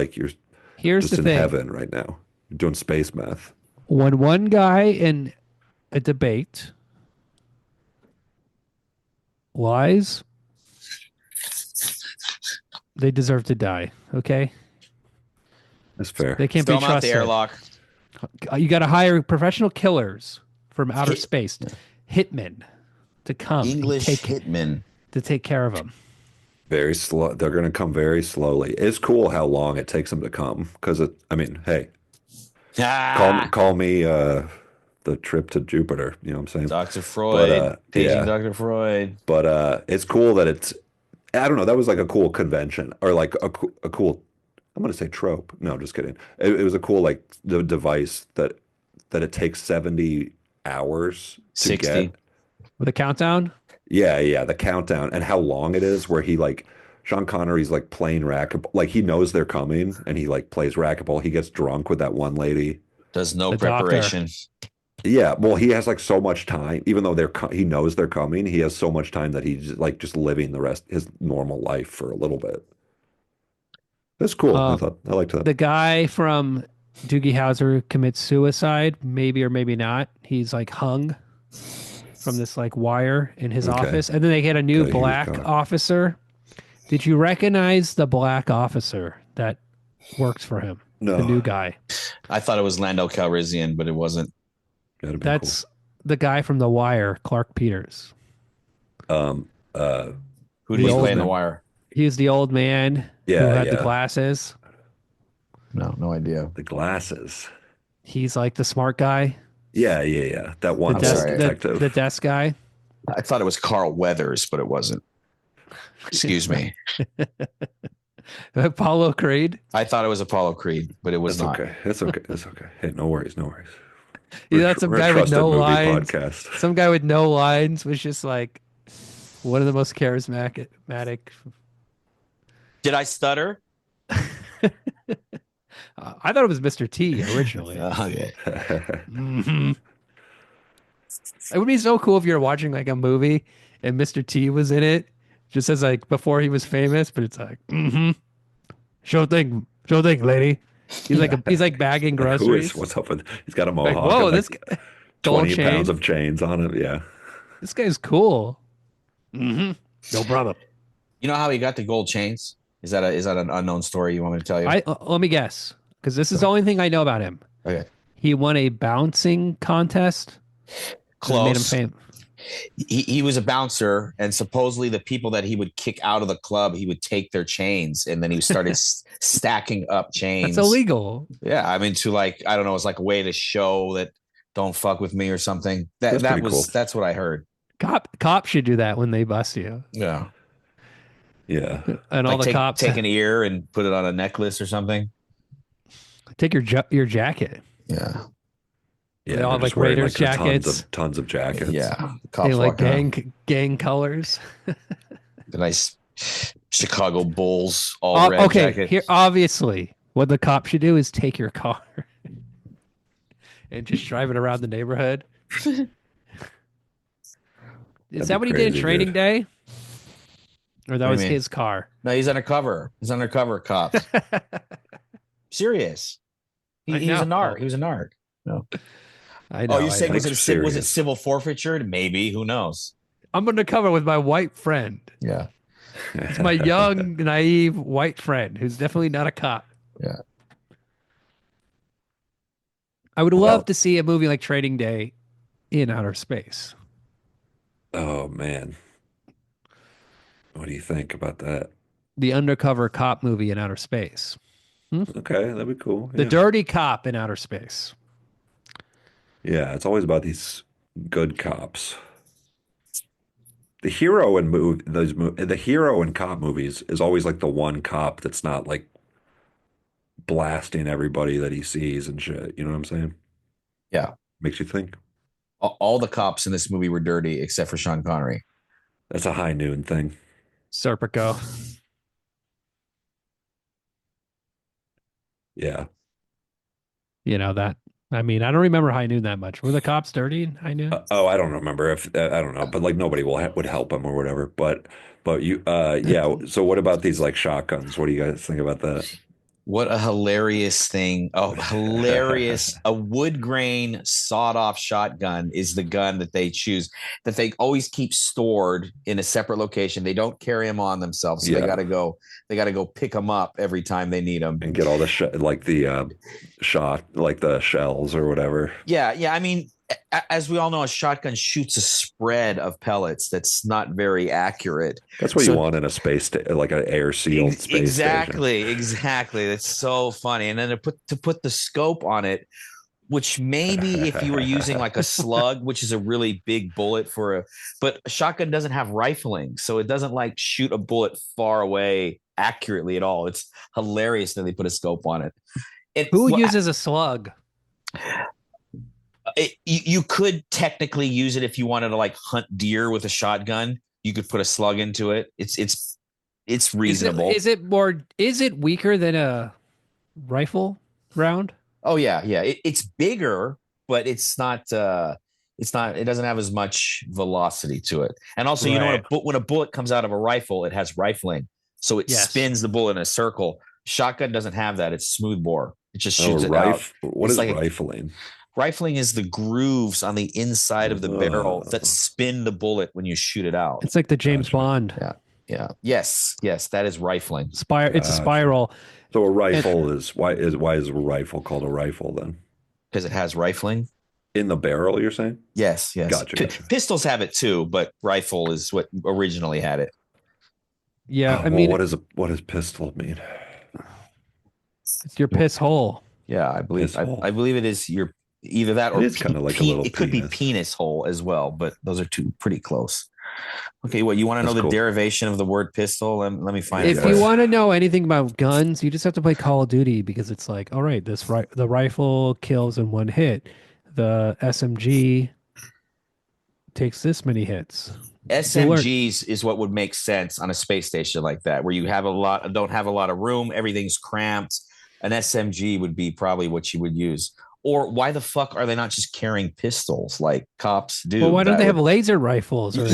Here's just the in thing. heaven right now. You're doing space math. When one guy in a debate lies, they deserve to die. Okay, That's fair. they can't Throw be him out the trusted. airlock. You got to hire professional killers from outer Hit- space, hitmen, to come and English take hitman. to take care of them. Very slow. They're going to come very slowly. It's cool how long it takes them to come. Because I mean, hey, call me the trip to Jupiter. You know what I'm saying? Dr. Freud. Paging yeah. Dr. Freud. But it's cool that it's. I don't know. That was like a cool convention, or like a cool. I'm going to say trope. No, just kidding. It was a cool like the device that it takes 70 hours to 60. get. With a countdown. Yeah, the countdown and how long it is, where he like Sean Connery's like playing racquetball, like he knows they're coming and he like plays racquetball. He gets drunk with that one lady. Does no The doctor. preparation. Yeah, well, he has like so much time, even though he knows they're coming. He has so much time that he's like just living the rest his normal life for a little bit. That's cool. I liked that. The guy from Doogie Howser commits suicide, maybe or maybe not. He's like hung from this like wire in his Okay. office, and then they get a new Okay, he was black caught. officer. Did you recognize the black officer that works for him? No. The new guy. I thought it was Lando Calrissian, but it wasn't. That'd be That's the guy from The Wire, Clark Peters. cool. Who did he old play in The man. Wire? He's the old man who Yeah, had the yeah. glasses. No idea. The glasses. He's like the smart guy, Yeah. That the one desk, sorry. detective. the desk guy. I thought it was Carl Weathers, but it wasn't. Excuse me. Apollo Creed. I thought it was Apollo Creed, but it was That's not. okay. That's okay. That's okay. Hey, no worries. No worries. You got some We're a guy with trusted no movie lines. podcast. Some guy with no lines was just like one of the most charismatic. Did I stutter? I thought it was Mr. T originally. Okay. Mhm. It would be so cool if you're watching like a movie and Mr. T was in it, just as like before he was famous, but it's like, sure thing, lady. He's he's like bagging Like, groceries. what's up with? He's got a Like, mohawk. whoa, and, this like, guy, gold 20 chain. pounds of chains on it. Yeah. This guy's cool. No problem. You know how he got the gold chains? Is that an unknown story you want me to tell you? Let me guess, because this is the only thing I know about him. Okay. He won a bouncing contest. That made him Close. famous. He was a bouncer, and supposedly the people that he would kick out of the club, he would take their chains, and then he started stacking up chains. That's illegal. Yeah, I mean, to like, I don't know, it's like a way to show that don't fuck with me or something. That's pretty cool. That's what I heard. Cop should do that when they bust you. Yeah, Yeah. And all like the cops take an ear and put it on a necklace or something. take your jacket. Yeah, Yeah. They all they're have, just like, wearing, Raiders jackets. Tons of jackets. yeah. They Cops like walking around. gang colors. The nice Chicago Bulls all red Okay, jacket. here obviously what the cop should do is take your car and just drive it around the neighborhood. Is That'd that be what he did in crazy, Training dude. Day? Or that What do was you mean? his car? No, he's undercover. He's undercover cop. Serious. I He was a know. narc. He was a narc. I know. Oh, you said I was know. it Serious. civil forfeiture? Maybe. Who knows? I'm undercover with my white friend. Yeah. It's my young, naive white friend who's definitely not a cop. Yeah. I would Well- love to see a movie like Training Day in outer space. Oh man. What do you think about that? The undercover cop movie in outer space. Hmm? Okay, that'd be cool. The Yeah. dirty cop in outer space. Yeah, it's always about these good cops. The hero in the hero in cop movies is always like the one cop that's not like blasting everybody that he sees and shit. You know what I'm saying? Yeah. Makes you think. All the cops in this movie were dirty except for Sean Connery. That's a high noon thing. Serpico. Yeah. You know that. I mean, I don't remember High Noon that much. Were the cops dirty in High Noon? Oh, I don't remember if I don't know, but like nobody would help him or whatever. But you yeah. So what about these like shotguns? What do you guys think about that? What a hilarious thing. Oh, hilarious. A wood grain sawed off shotgun is the gun that they choose, that they always keep stored in a separate location. They don't carry them on themselves. So Yeah. they got to go pick them up every time they need them. And get all the like the shot like the shells or whatever. Yeah. Yeah. I mean, as we all know, a shotgun shoots a spread of pellets that's not very accurate. That's what you want in a like an air sealed space exactly, station. Exactly. That's so funny. And then to put the scope on it, which maybe if you were using like a slug, which is a really big bullet but a shotgun doesn't have rifling, so it doesn't like shoot a bullet far away accurately at all. It's hilarious that they put a scope on it. Who uses a slug? You could technically use it if you wanted to like hunt deer with a shotgun. You could put a slug into it. It's reasonable. Is it weaker than a rifle round? Oh yeah. It's bigger, but it's not it doesn't have as much velocity to it. And also, right. You know, when a bullet comes out of a rifle, it has rifling. So it spins the bullet in a circle. Shotgun doesn't have that. It's smooth bore. It just shoots it out. What is like rifling? Rifling is the grooves on the inside of the barrel that spin the bullet when you shoot it out. It's like the James Bond. Yeah. Yes, that is rifling. It's a spiral. So a rifle why is a rifle called a rifle then? Because it has rifling in the barrel. You're saying? Yes. Gotcha. Pistols have it too, but rifle is what originally had it. Yeah, I mean, what does pistol mean? It's your piss hole. Yeah, I believe it is your either that or it's kind of like a little. It could be penis hole as well, but those are two pretty close. Okay, what you want to know the derivation of the word pistol? Let me find it. If you want to know anything about guns, you just have to play Call of Duty because it's like, all right, the rifle kills in one hit. The SMG takes this many hits. SMGs is what would make sense on a space station like that, where you don't have a lot of room, everything's cramped. An SMG would be probably what you would use. Or why the fuck are they not just carrying pistols like cops do? Well, why don't they have laser rifles? That's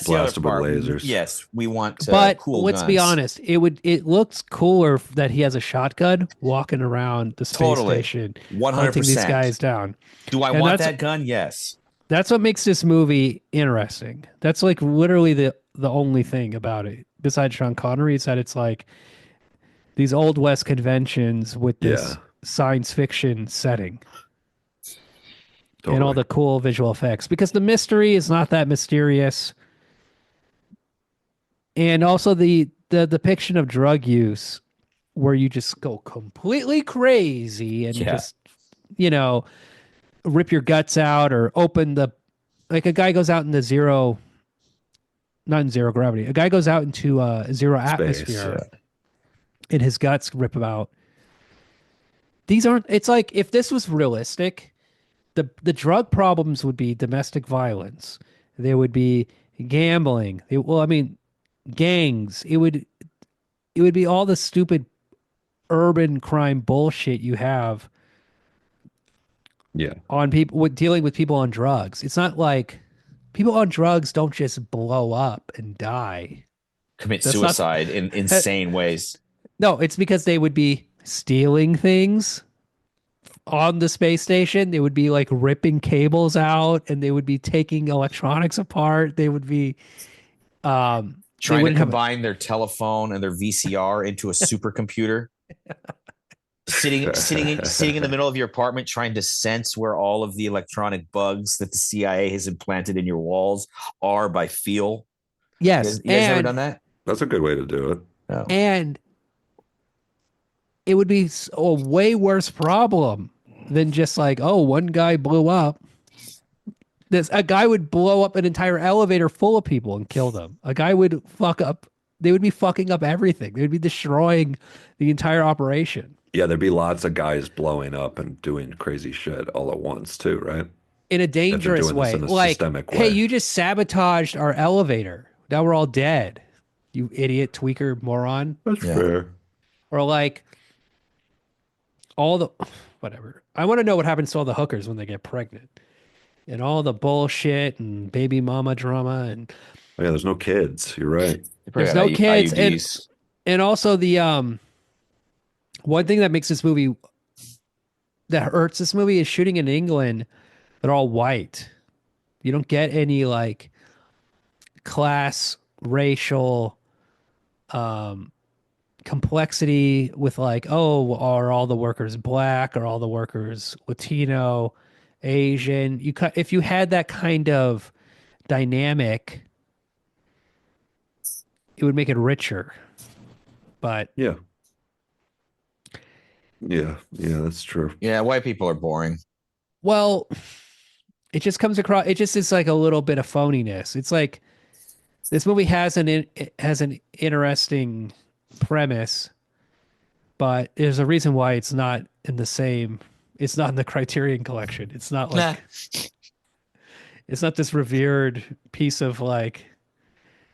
the other part. Lasers. Yes, we want. But cool let's be honest, it looks cooler that he has a shotgun walking around the space station, 100%. hunting these guys down. Do I want that gun? Yes. That's what makes this movie interesting. That's like literally the only thing about it, besides Sean Connery, is that it's like these old West conventions with this science fiction setting. Totally. And all the cool visual effects, because the mystery is not that mysterious. And also the depiction of drug use where you just go completely crazy and just, rip your guts out or open like a guy goes out into not in zero gravity. A guy goes out into zero atmosphere and his guts rip out. It's like if this was realistic, the drug problems would be domestic violence. There would be gambling. Gangs. It would be all the stupid urban crime bullshit you have. Yeah. On people dealing with people on drugs. It's not like people on drugs don't just blow up and die. Commit suicide in insane ways. No, it's because they would be stealing things on the space station. They would be like ripping cables out and they would be taking electronics apart. They would be trying to combine their telephone and their VCR into a supercomputer. Sitting in the middle of your apartment trying to sense where all of the electronic bugs that the CIA has implanted in your walls are by feel. Yes, You guys never done that? That's a good way to do it. No. and it would be a way worse problem than just like, oh, one guy blew up. This a guy would blow up an entire elevator full of people and kill them. A guy would fuck up. They would be fucking up everything. They would be destroying the entire operation Yeah, there'd be lots of guys blowing up and doing crazy shit all at once too, right? in a If they're dangerous doing this way. in a Like, systemic hey, way. you just sabotaged our elevator. Now we're all dead. You idiot, tweaker, moron. That's Yeah. fair. Or like all the whatever. I want to know what happens to all the hookers when they get pregnant. And all the bullshit and baby mama drama and Oh, yeah, there's no kids. You're right. They probably there's got no kids IUDs. and also the one thing that makes this movie that hurts this movie is shooting in England. They're all white. You don't get any like class, racial complexity with like, oh, are all the workers black? Are all the workers Latino, Asian? If you had that kind of dynamic, it would make it richer. But Yeah. Yeah. Yeah, that's true. Yeah, white people are boring. well, it just comes across. It just is like a little bit of phoniness. It's like this movie has it has an interesting premise, but there's a reason why it's not in the same. It's not in the Criterion Collection. It's not like it's not this revered piece of like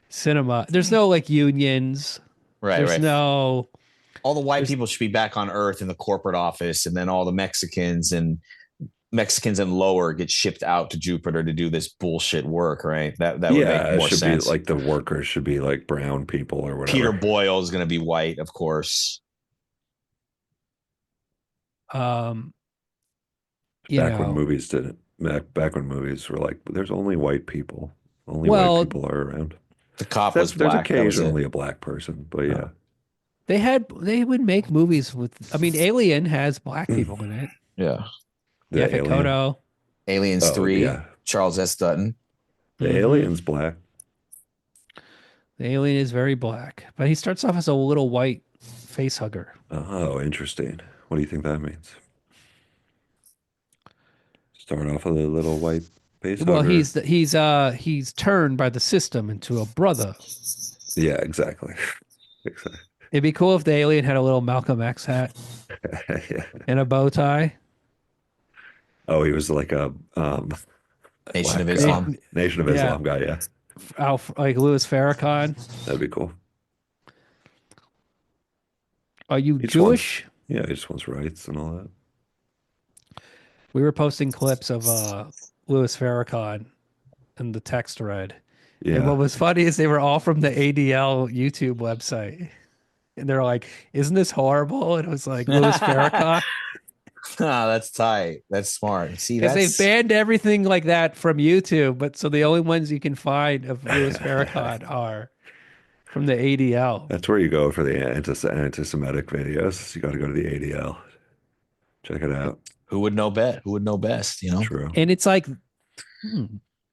cinema. There's no like unions. Right, There's right. no. All the white people should be back on Earth in the corporate office, and then all the Mexicans and lower get shipped out to Jupiter to do this bullshit work, right? That would Yeah, make it more should sense. be like the workers should be like brown people or whatever. Peter Boyle is going to be white, of course. You Back when know, movies didn't. Back when movies were like, there's only white people. Only Well, white people are around. The cop There's was black. That was it. occasionally a black person, but yeah. they would make movies with. I mean, Alien has black people in it. Yeah. The Yaphet alien. Kotto. Aliens Oh, 3, yeah. Charles S. Dutton. The Mhm. alien's black. The alien is very black, but he starts off as a little white face hugger. Oh, interesting. What do you think that means? Start off with a little white face Well, hugger. he's turned by the system into a brother. Yeah, exactly. Exactly. It'd be cool if the alien had a little Malcolm X hat Yeah. and a bow tie. Oh, he was like a Nation of black, Islam. Nation of Yeah. Islam guy. Yeah, Like Louis Farrakhan. that'd be cool. Are you Each Jewish? Yeah, he just wants rights and all that. We were posting clips of Louis Farrakhan in the text thread. And what Yeah, was funny is they were all from the ADL YouTube website. And they're like, isn't this horrible? And it was like Louis Farrakhan. That's tight. That's smart. See, Because they that's banned everything like that from YouTube. But so the only ones you can find of Louis Farrakhan are from the ADL. that's where you go for the anti-Semitic videos. You got to go to the ADL. Check it out. who would know best? Who would know best? You know. True. And it's like,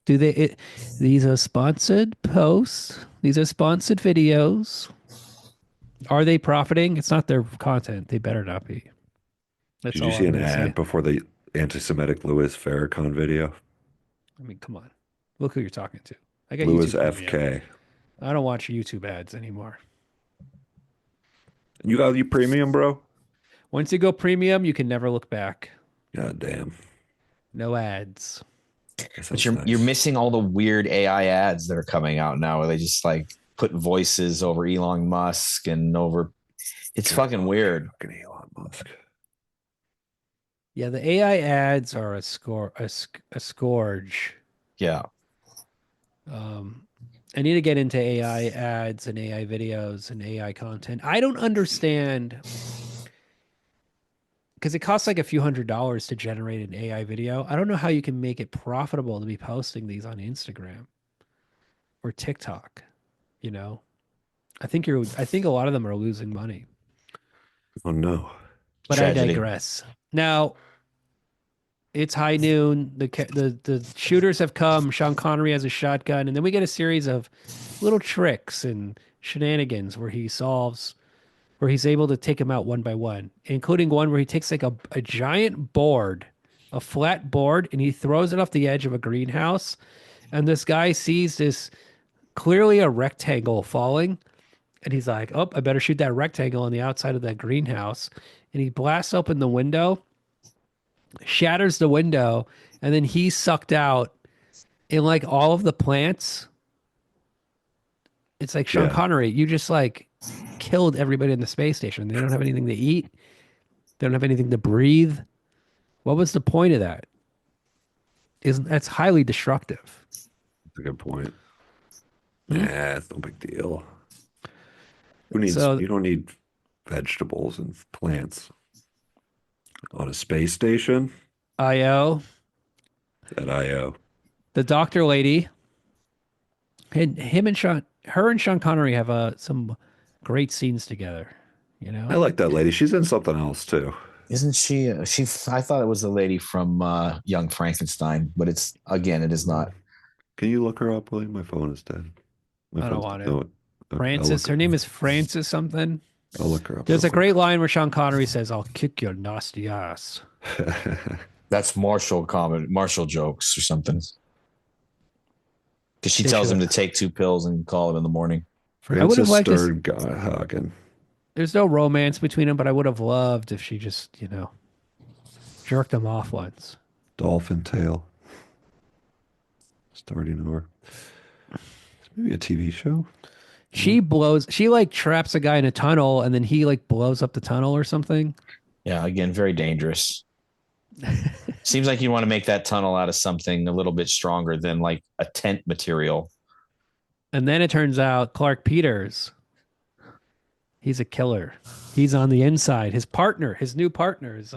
do they? These are sponsored posts. These are sponsored videos. Are they profiting? It's not their content. They better not be. That's Did all you see I'm an gonna ad say. before the anti-Semitic Louis Farrakhan video? I mean, come on. Look who you're talking to. I got Louis YouTube Premium. FK. I don't watch YouTube ads anymore. You got your premium, bro? Once you go premium, you can never look back. God damn. No ads. That But sounds you're nice. missing all the weird AI ads that are coming out now, where they just like put voices over Elon Musk and over. It's fucking weird. Fucking Elon Musk. Yeah, the AI ads are a scourge. Yeah. I need to get into AI ads and AI videos and AI content. I don't understand because it costs like a few $100s to generate an AI video. I don't know how you can make it profitable to be posting these on Instagram or TikTok. You know, I think a lot of them are losing money. Oh no. But Tragedy. I digress. Now, it's high noon. The shooters have come. Sean Connery has a shotgun, and then we get a series of little tricks and shenanigans where he's able to take them out one by one, including one where he takes like a giant board, a flat board, and he throws it off the edge of a greenhouse. And this guy sees this clearly a rectangle falling. And he's like, oh, I better shoot that rectangle on the outside of that greenhouse. And he blasts open the window, shatters the window, and then he's sucked out in like all of the plants. It's like Sean Yeah. Connery, you just like killed everybody in the space station. They don't have anything to eat. They don't have anything to breathe. What was the point of that? Isn't that's highly destructive? That's a good point. Hmm? Yeah, it's no big deal. Who needs? So You don't need vegetables and plants on a space station IO, at IO. the doctor lady, and him and her and Sean Connery have some great scenes together. You I know, like that lady. She's in something else too. Isn't she? I thought it was the lady from Young Frankenstein, but it is not. Can you look her up, William? My phone is dead. My I don't phone's want it. no, okay, Frances. Her name is Frances something. I'll look her up. There's a real great line where Sean Connery says, "I'll kick your nasty ass." quick. That's Marshall jokes or something. Because she They tells him should. to take 2 pills and call him in the morning. I would have Francis liked this. Sternhagen. There's no romance between them, but I would have loved if she just, jerked him off once. Dolphin Tale. Starting over. It's maybe a TV show. She like traps a guy in a tunnel and then he like blows up the tunnel or something. Yeah, again, very dangerous. Seems like you want to make that tunnel out of something a little bit stronger than like a tent material. And then it turns out Clark Peters, he's a killer. He's on the inside. His new partner is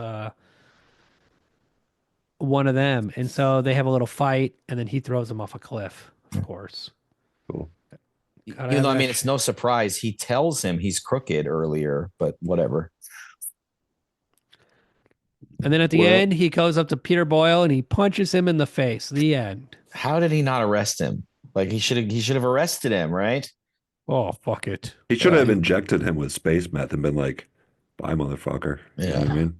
one of them. And so they have a little fight and then he throws him off a cliff, of course. Cool. Even though, I mean, it's no surprise. He tells him he's crooked earlier, but whatever. And then at the end, he goes up to Peter Boyle and he punches him in the face. The end. How did he not arrest him? Like he should have arrested him, right? Oh, fuck it. He should have injected him with space meth and been like, bye, motherfucker. You know what I mean?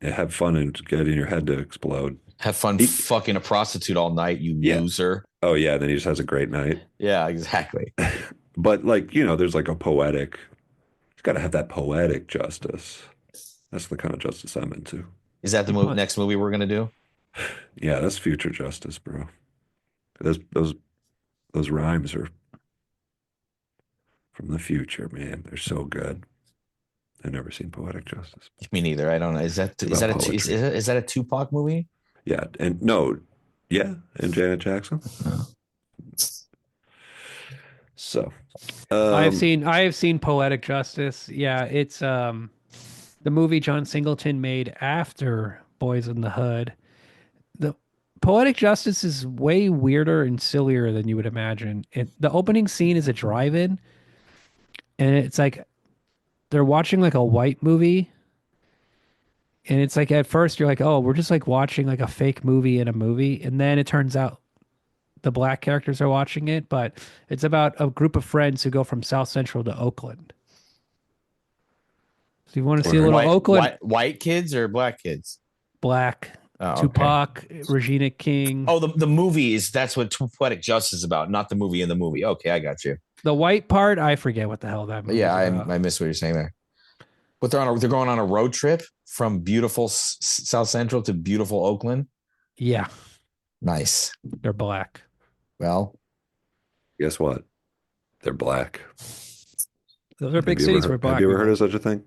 Yeah, have fun and get in your head to explode. Have fun fucking a prostitute all night, you loser. Oh, yeah. Then he just has a great night. Yeah, exactly. But, like, there's like a poetic, he's got to have that poetic justice. That's the kind of justice I'm into. Is that the next movie we're going to do? Yeah, that's future justice, bro. Those rhymes are from the future, man. They're so good. I've never seen poetic justice. Me neither. I don't know. Is that a Tupac movie? Yeah, and no, yeah, and Janet Jackson. Oh. So, I have seen Poetic Justice. Yeah, it's the movie John Singleton made after Boys in the Hood. The Poetic Justice is way weirder and sillier than you would imagine. The opening scene is a drive-in, and it's like they're watching like a white movie. And it's like at first you're like, oh, we're just like watching like a fake movie in a movie. And then it turns out the black characters are watching it, but it's about a group of friends who go from South Central to Oakland. So you want to see a little Oakland. White kids or black kids? Black. Oh, Tupac, Regina King. Oh, the movie that's what Poetic Justice is about, not the movie in the movie. Okay, I got you. The white part, I forget what the hell that movie is about. I missed what you're saying there. But they're going on a road trip from beautiful South Central to beautiful Oakland. Yeah. Nice. They're black. Well, guess what? They're black. Those are big cities where black. Have you ever heard of such a thing?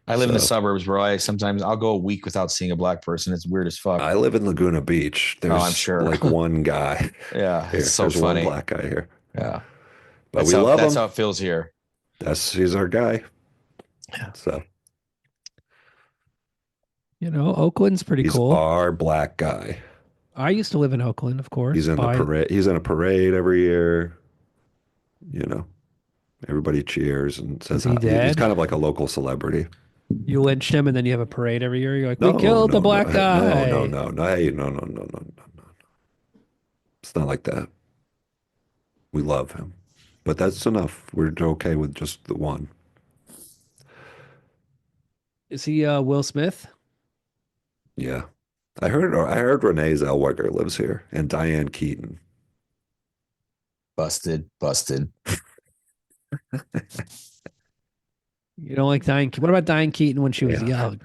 I live in the suburbs, bro. I'll go a week without seeing a black person. It's weird as fuck. I live in Laguna Beach. There's I'm sure. like one guy. Yeah, here. it's so There's funny. One black guy here. Yeah, but we love him. That's how it feels here. He's our guy. Yeah. So Oakland's pretty cool. He's our black guy. I used to live in Oakland, of course. He's in the parade. He's in a parade every year. Everybody cheers and says he dead? He's kind of like a local celebrity. You lynched him, and then you have a parade every year. You're like, we killed the black guy. No. Hey, no. It's not like that. We love him. But that's enough. We're okay with just the one. Is he Will Smith? Yeah. I heard Renee Zellweger lives here and Diane Keaton. Busted, busted. You don't like Diane? What about Diane Keaton when she was Yeah. young?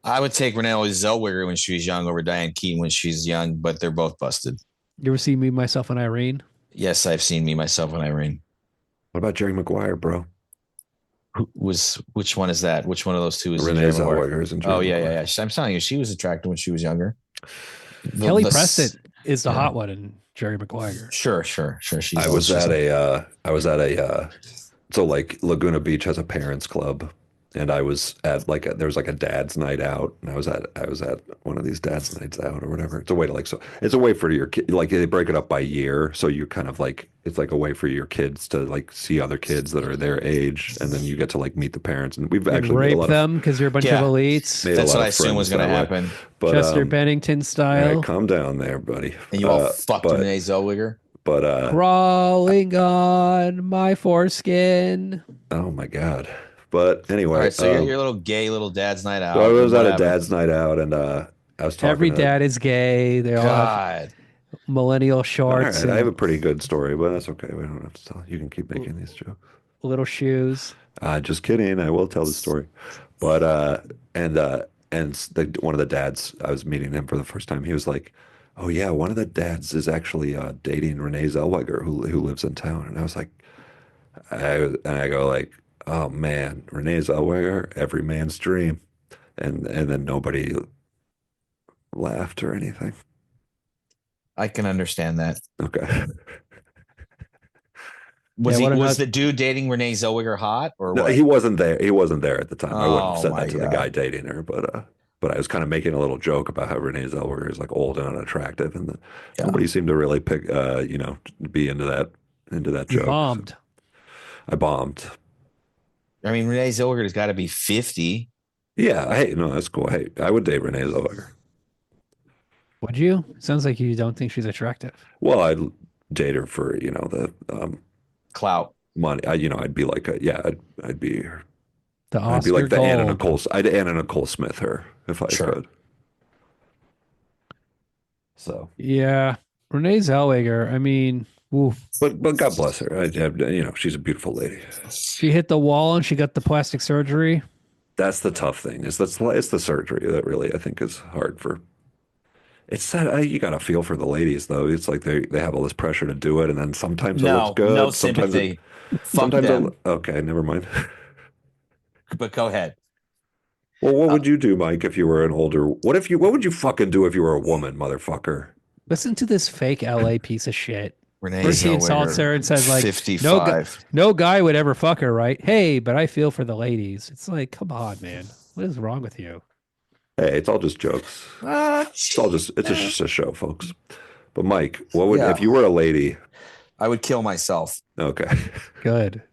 I would take Renee Zellweger when she was young over Diane Keaton when she's young, but they're both busted. You ever see Me, Myself, and Irene? Yes, I've seen Me, Myself, and Irene. What about Jerry Maguire, bro? Which one is that? Which one of those two is Renee Jerry Maguire? Zellweger is in Jerry Oh yeah, Maguire. yeah, yeah. I'm telling you, she was attractive when she was younger. Kelly Preston is the yeah. hot one in Jerry Maguire. Sure. She's I was at a so like Laguna Beach has a parents club, and I was at there was like a dad's night out, and I was at one of these dad's nights out or whatever. It's a way to it's a way for your kid, like they break it up by year, so you kind of like it's like a way for your kids to like see other kids that are their age, and then you get to like meet the parents, and we've And actually made a rape lot them because you're a bunch of Yeah. elites. made a That's lot what I of assumed was friends going to that way. happen. But Chester Bennington all style. right, calm down there, buddy. And you all fucked but Renee Zellweger. but Crawling on my foreskin. oh my God. But All anyway, right, so you're your little gay little dad's night out. so I was at a Whatever. dad's night out, and I was talking Every to dad is gay. They all have God. millennial all shorts right, I have a and pretty good story, but that's okay. We don't have to tell. You can keep making these jokes. little shoes. Just kidding. I will tell the story. But one of the dads, I was meeting him for the first time. He was like, "Oh yeah, one of the dads is actually dating Renee Zellweger, who lives in town." And I was like, I go like, "Oh man, Renee Zellweger, every man's dream." And then nobody laughed or anything. I can understand that. Okay. Was Yeah, what was about- the dude dating Renee Zellweger hot or No, what? he wasn't there. He wasn't there at the time. I wouldn't have Oh, said my that to the God. guy dating her, but I was kind of making a little joke about how Renee Zellweger is like old and unattractive, and Yeah. nobody seemed to really pick, be into that You joke. bombed. So I bombed. I mean, Renee Zellweger's got to be 50. Yeah. Hey, no, that's cool. Hey, I would date Renee Zellweger. Would you? Sounds like you don't think she's attractive. Well, I'd date her for the Clout. money. I'd be like I'd be The I'd be Oscar like the Anna Gold. Nicole. I'd Anna Nicole Smith her if I Sure. could. So, Yeah. Renee Zellweger, I mean, oof. but God bless her. She's a beautiful lady. She hit the wall and she got the plastic surgery. That's the tough thing. It's the surgery that really I think is hard for. It's that you got to feel for the ladies though. It's like they have all this pressure to do it, and then sometimes it No, looks good. no sometimes sympathy. Fuck sometimes them. okay, never mind. But go ahead. Well, what would you do, Mike, if you were an older? What would you fucking do if you were a woman, motherfucker? Listen to this fake LA piece of shit. Renee First he Zellweger, insults her and says like, 55. no guy would ever fuck her, right? Hey, but I feel for the ladies. It's like, come on, man. What is wrong with you? Hey, it's all just jokes. It's just a show, folks. But Mike, what would Yeah. if you were a lady? I would kill myself. Okay, Good.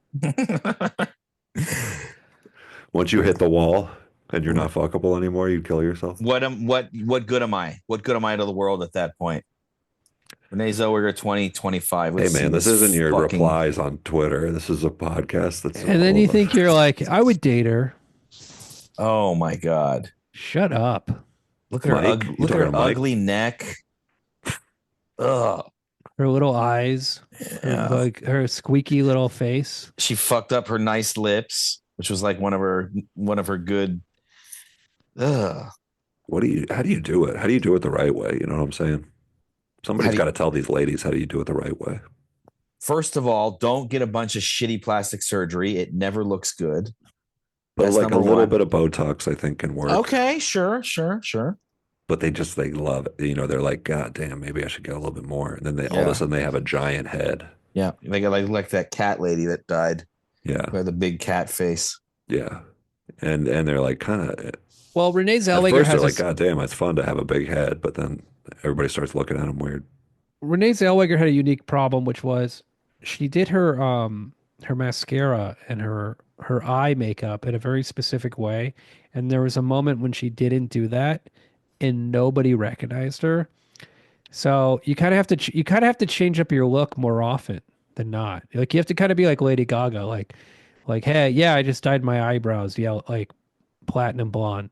once you hit the wall and you're not fuckable anymore, you'd kill yourself. What good am I? What good am I to the world at that point? Renee Zellweger 2025. Hey man, this isn't your replies on Twitter. This is a podcast. And then you think you're like, I would date her. Oh my God. Shut up. Look at her, Mike? You look at talking her to Mike? ugly neck. Ugh. Her little eyes, Yeah. like her squeaky little face. She fucked up her nice lips, which was like one of her good. Ugh. how do you do it? How do you do it the right way? You know what I'm saying? Somebody's got to tell these ladies how do you do it the right way. First of all, don't get a bunch of shitty plastic surgery. It never looks good. But That's like a number little one. bit of Botox, I think, can work. Okay, sure. But they love it. They're like, God damn, maybe I should get a little bit more. And then all of Yeah. a sudden they have a giant head. Yeah, they got like that cat lady that died. Yeah, Who had the big cat face. yeah. And they're like kind of. Well, Renee At Zellweger first they're has like, God damn, it's fun to have a big head. But then everybody starts looking at them weird. Renee Zellweger had a unique problem, which was she did her mascara and her eye makeup in a very specific way, and there was a moment when she didn't do that, and nobody recognized her. So you kind of have to you kind of have to change up your look more often than not. Like you have to kind of be like Lady Gaga, like hey, yeah, I just dyed my eyebrows, yeah, like platinum blonde.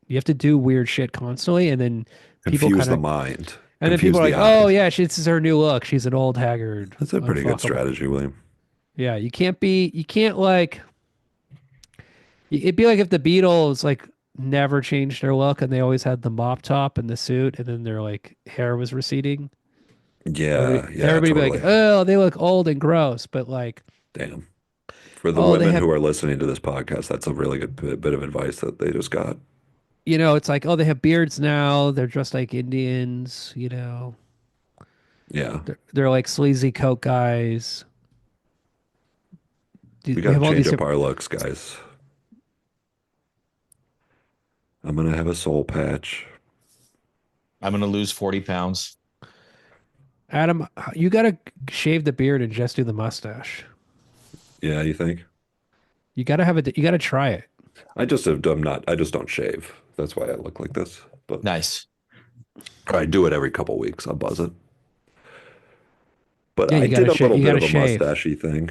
You have to do weird shit constantly, and then people Confuse kind the of, mind, and then people confuse are the like, oh eyes. yeah, this is her new look. She's an old haggard, That's a pretty good unfuckable. strategy, William. Yeah, you can't like, it'd be like if the Beatles like never changed their look and they always had the mop top and the suit, and then their like hair was receding. Yeah, yeah, Everybody be like, totally. oh, they look old and gross, but like, Damn. For the oh, they women have, who are listening to this podcast, that's a really good bit of advice that they just got. it's like, oh, they have beards now. They're dressed like Indians. Yeah, They're like sleazy coke guys. we We got to have all change these up different. our looks, guys. I'm gonna have a soul patch. I'm gonna lose 40 pounds. Adam, you gotta shave the beard and just do the mustache. Yeah, you think? You gotta have it. You gotta try it. I'm not. I just don't shave. That's why I look like this. But Nice. I do it every couple weeks. I'll buzz it. But Yeah, I you did gotta a shave. little You bit gotta of a shave. mustachy thing.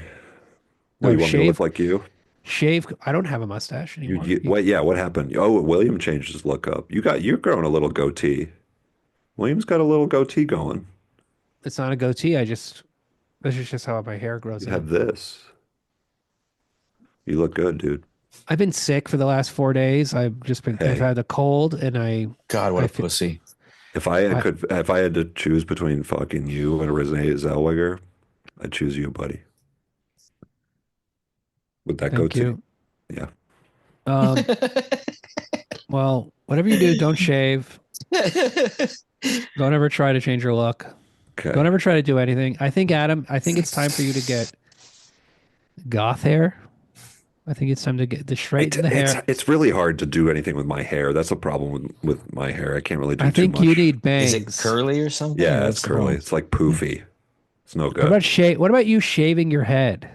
What, No, you want me to look shave, like you? shave. I don't have a mustache anymore. What? Yeah. What happened? Oh, William changed his look up. You're growing a little goatee. William's got a little goatee going. It's not a goatee. This is just how my hair grows You in. have this. You look good, dude. I've been sick for the last 4 days. I've Hey, had a cold, and God, what I a feel, pussy. I, if I had to choose between fucking you and Renee Zellweger, I'd choose you, buddy. With that thank goatee. you. Yeah. Um, well, whatever you do, don't shave. Don't ever try to change your look. Okay. Don't ever try to do anything. I think it's time for you to get goth hair. I think it's time to get the straighten the hair. It's really hard to do anything with my hair. That's a problem with my hair. I can't really do I too think you much. need Is it bangs. curly or something? Or Yeah, it's what's the curly. problem? It's like poofy. It's no What good. about What about you shaving your head?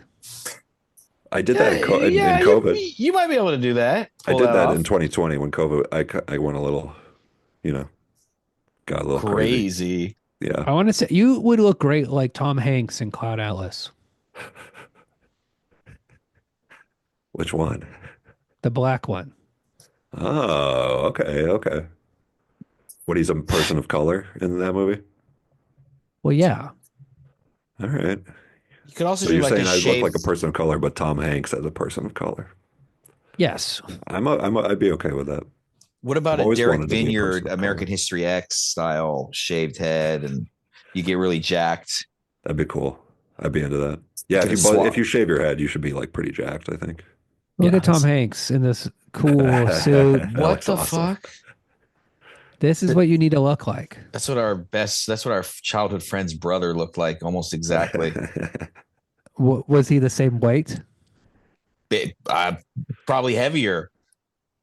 I did that Yeah, in yeah, COVID. you might be able to do that. I Pull did that that in off. 2020 when COVID. I went a little, you know, got a little crazy. Crazy. Yeah. I want to say you would look great like Tom Hanks in Cloud Atlas, Which one? the black one. Oh, okay, okay. What, he's a person of color in that movie? Well, yeah. All right. You could also So do you're like a saying I look like shaved. a person of color, but Tom Hanks as a person of color. Yes. I'd be okay with that. What I've about a always Derek wanted to be a person Vineyard of American color. History X style shaved head and you get really jacked? That'd be cool. I'd be into that. Yeah, Get a if swap. you shave your head, you should be like pretty jacked, I think. Look Yeah. at Tom Hanks in this cool suit. That What looks the awesome. fuck? This is what you need to look like. That's what our childhood friend's brother looked like almost exactly. Was he the same weight? Probably heavier.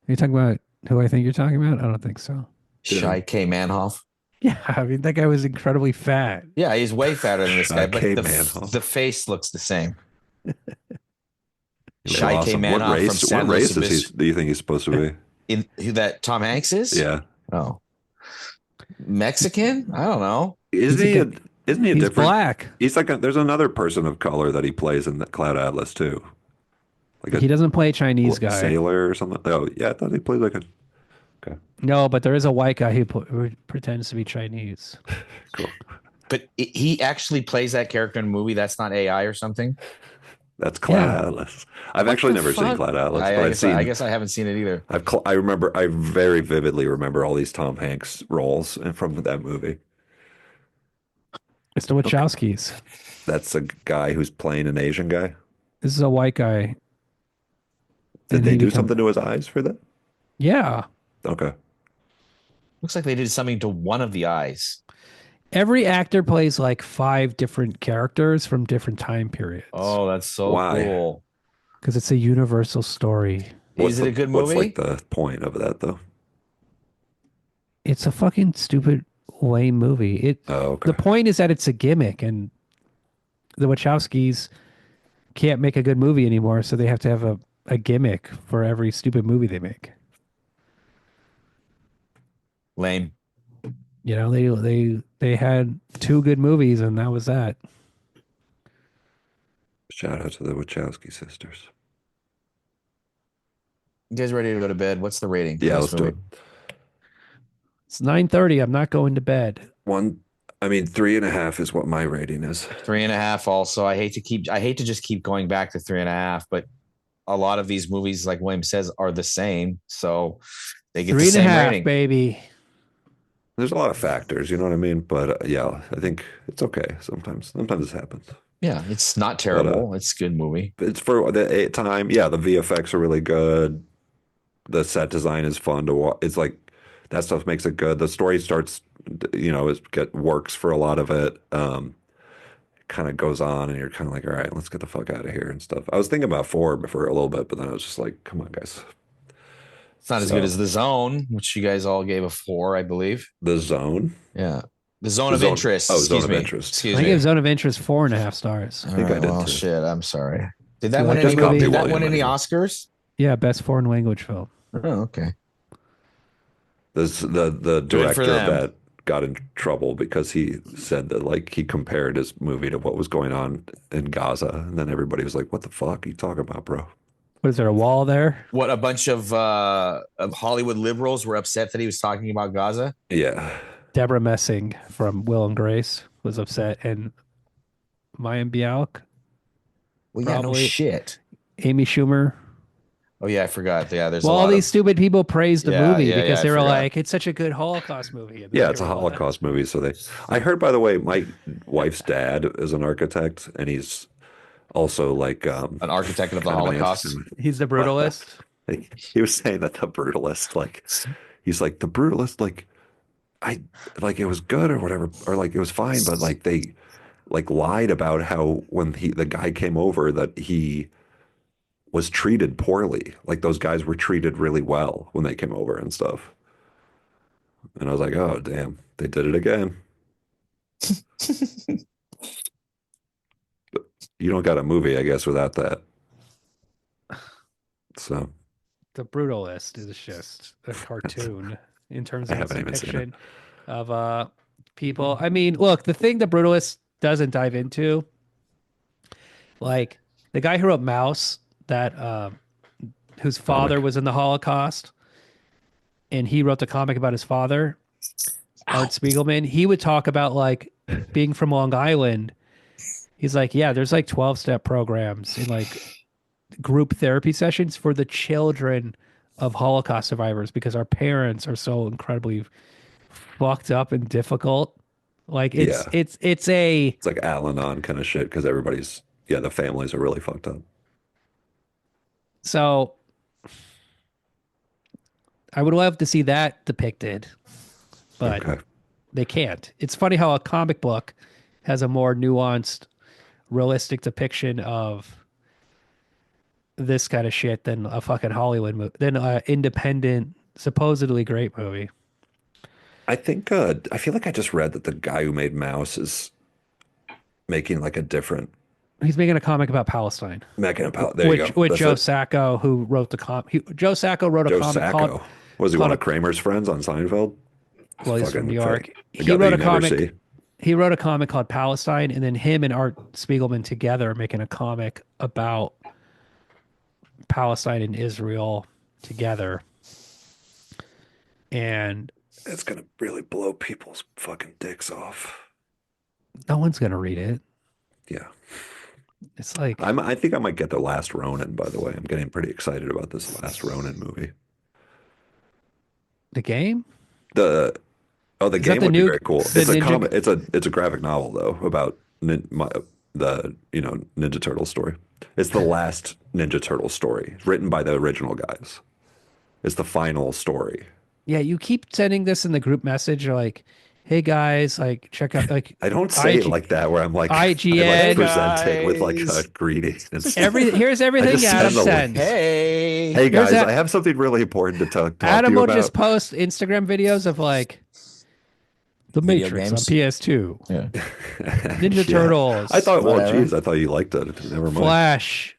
Are you talking about who I think you're talking about? I don't think so. Shy K Manhoff. Yeah, I mean that guy was incredibly fat. Yeah, he's way fatter than this guy, but K the Manhoff. face looks the same. He looks Shy K awesome. Manhoff from San What Luis race is Obispo. do you think he's supposed to be? In who that Tom Hanks is? Yeah. Oh, Mexican? I don't know. Isn't He's he a a, good- isn't he a He's different black. He's like there's another person of color that he plays in the Cloud Atlas too. Like He doesn't play a Chinese a guy. sailor or something. Oh, yeah, I thought he played like a okay, No, but there is a white guy who pretends to be Chinese. cool. But he actually plays that character in a movie. That's not AI or something. That's Cloud Yeah. Atlas. I've What actually the never seen fuck? Cloud Atlas, but I guess I haven't seen it either. I very vividly remember all these Tom Hanks roles from that movie. It's the Wachowskis. That's a guy who's playing an Asian guy. This is a white guy. Did and they he do become- something to his eyes for that? Yeah. Okay. Looks like they did something to one of the eyes. Every actor plays like 5 different characters from different time periods. Oh, that's so Why? cool. Because it's a universal story. Is it a good movie? What's like the point of that though? It's a fucking stupid, lame movie. Oh, okay. The point is that it's a gimmick, and the Wachowskis can't make a good movie anymore, so they have to have a gimmick for every stupid movie they make. Lame. You know, they had two good movies, and that was that. Shout out to the Wachowski sisters. You guys ready to go to bed? What's the rating for Yeah, this let's do movie? it. It's 9:30. I'm not going to bed. I mean, 3.5 is what my rating is. 3.5. Also, I hate to just keep going back to 3.5, but a lot of these movies, like William says, are the same, so they get Three the and a same half, rating. baby. There's a lot of factors, you know what I mean? But yeah, I think it's okay. Sometimes this happens. Yeah, it's not But terrible. It's a good movie. it's for the time. Yeah, the VFX are really good. The set design is fun to watch. It's like that stuff makes it good. The story starts, works for a lot of it. Kind of goes on, and you're kind of like, all right, let's get the fuck out of here and stuff. I was thinking about 4 for a little bit, but then I was just like, come on, guys. It's not as good as The Zone, which you guys all gave a 4, I believe. The Zone. Yeah. The Zone of Interest. Oh, Excuse Zone me. of Interest. Excuse I me. gave Zone of Interest 4.5 stars. I think I did well, too. shit. I'm sorry. Did Do that you win like any? that movie? Did that William, win any I Oscars? Yeah, best foreign language film. Oh, okay. The Good for director of them. that got in trouble because he said that like he compared his movie to what was going on in Gaza, and then everybody was like, "What the fuck are you talking about, bro?" What is there, a wall there? What, a bunch of Hollywood liberals were upset that he was talking about Gaza? Yeah, Deborah Messing from Will and Grace was upset, and Mayim Bialik, Well, yeah, no probably shit. Amy Schumer. Oh yeah, I forgot. Yeah, there's Well, a all lot these of stupid people praised the Yeah, movie yeah, because yeah, I they were forgot. like, "It's such a good Holocaust movie." And then yeah, they it's a were like- Holocaust movie. So I heard, by the way, my wife's dad is an architect, and he's also like an architect of the kind of an Holocaust. He's the brutalist. He was saying that the brutalist, like, he's like the brutalist, like I like it was good or whatever, or like it was fine, but like they like lied about how when the guy came over that he was treated poorly. Like those guys were treated really well when they came over and stuff. And I was like, oh damn, they did it again. You don't got a movie, I guess, without that. So The Brutalist is just a cartoon in terms I of its haven't even seen it. depiction of people. I mean, look, the thing the Brutalist doesn't dive into, like the guy who wrote Mouse, that whose father Comic. was in the Holocaust, and he wrote the comic about his father, Art Spiegelman. He would talk about like being from Long Island. He's like, yeah, there's like 12-step programs and like group therapy sessions for the children of Holocaust survivors because our parents are so incredibly fucked up and difficult. Like Yeah. it's a It's like Al-Anon kind of shit because the families are really fucked up. so I would love to see that depicted, but Okay. they can't. It's funny how a comic book has a more nuanced, realistic depiction of this kind of shit than a fucking Hollywood movie, than an independent, supposedly great movie. I think I feel like I just read that the guy who made Mouse is making like a different He's making a comic about Palestine, there you go. with That's Joe it. Sacco, who wrote the Joe Sacco wrote a Joe comic Sacco. called. Was he called one a- of Kramer's friends on Seinfeld? Well, he's from New York. The He guy that wrote you a never comic. see. He wrote a comic called Palestine, and then him and Art Spiegelman together are making a comic about Palestine and Israel together. And It's gonna really blow people's fucking dicks off. no one's gonna read it. Yeah. It's like I think I might get the Last Ronin, by the way. I'm getting pretty excited about this Last Ronin movie. the game. The that game the would new- be very cool. the It's a ninja- comic. It's a graphic novel though about the Ninja Turtle story. It's the last Ninja Turtle story written by the original guys. It's the final story. Yeah, you keep sending this in the group message, like, "Hey guys, like check out like." I don't say it IG like that where I'm like IGN I like present it with like guys. a greeting. It's- Here's everything just Adam send the sends. link. Hey. Hey Here's guys, that- I have something really important to talk to Adam you will about. just post Instagram videos of like the Video Matrix games. on PS2, Yeah. Ninja Yeah. Turtles. I thought, well, Whatever. geez, I thought you liked it. Never mind. Flash,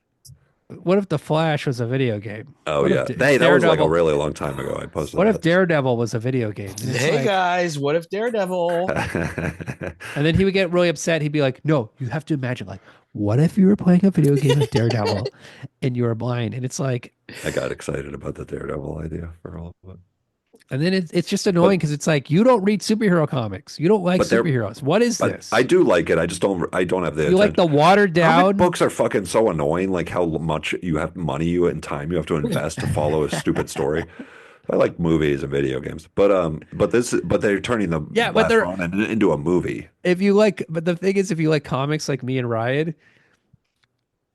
What if the Flash was a video game? Oh What if yeah, hey, that was like a Daredevil? really long time ago. I posted What if that. Daredevil was a video game? And it's Hey like, guys, what if Daredevil? and then he would get really upset. He'd be like, "No, you have to imagine, like, what if you were playing a video game of Daredevil and you were blind?" And it's like, I got excited about the Daredevil idea for all of it. and then it's just But annoying because it's like you don't read superhero comics. You don't like but they're superheroes. What is but I this? do like it. I don't have the You like attention. the watered Comic down? books are fucking so annoying. Like how much you have money you and time you have to invest to follow a stupid story. I like movies and video games, but they're turning the Yeah, but last they're one into a movie. if you like, but the thing is, if you like comics like me and Ryan,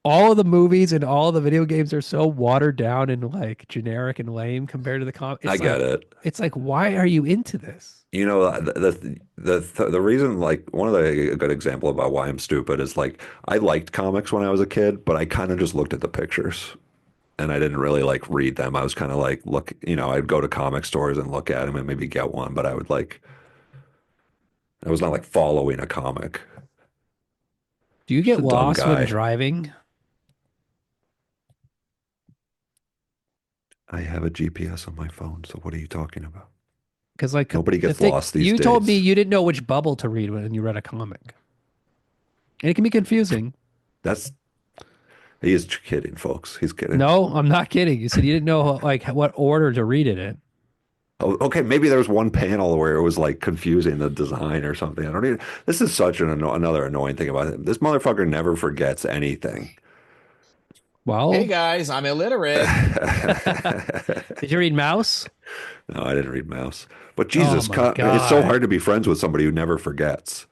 all of the movies and all of the video games are so watered down and like generic and lame compared to the comic. I get it. It's like, why are you into this? You know, the reason, like, one of the a good example about why I'm stupid is like I liked comics when I was a kid, but I kind of just looked at the pictures and I didn't really like read them. I was kind of like, look, I'd go to comic stores and look at them and maybe get one, but I was not like following a comic. Do you Just get a dumb lost when guy. driving? I have a GPS on my phone, so what are you talking about? Because like Nobody the gets thing, lost these you told me days. you didn't know which bubble to read when you read a comic, and it can be confusing. That's He is kidding, folks. He's kidding. No, I'm not kidding. You said you didn't know like what order to read it in. Oh, okay, maybe there was one panel where it was like confusing the design or something. I don't even. This is such another annoying thing about him. This motherfucker never forgets anything. Hey Well, guys, I'm illiterate. did you read Mouse? No, I didn't read Mouse. But Oh Jesus, my it's so God. hard to be friends with somebody who never forgets.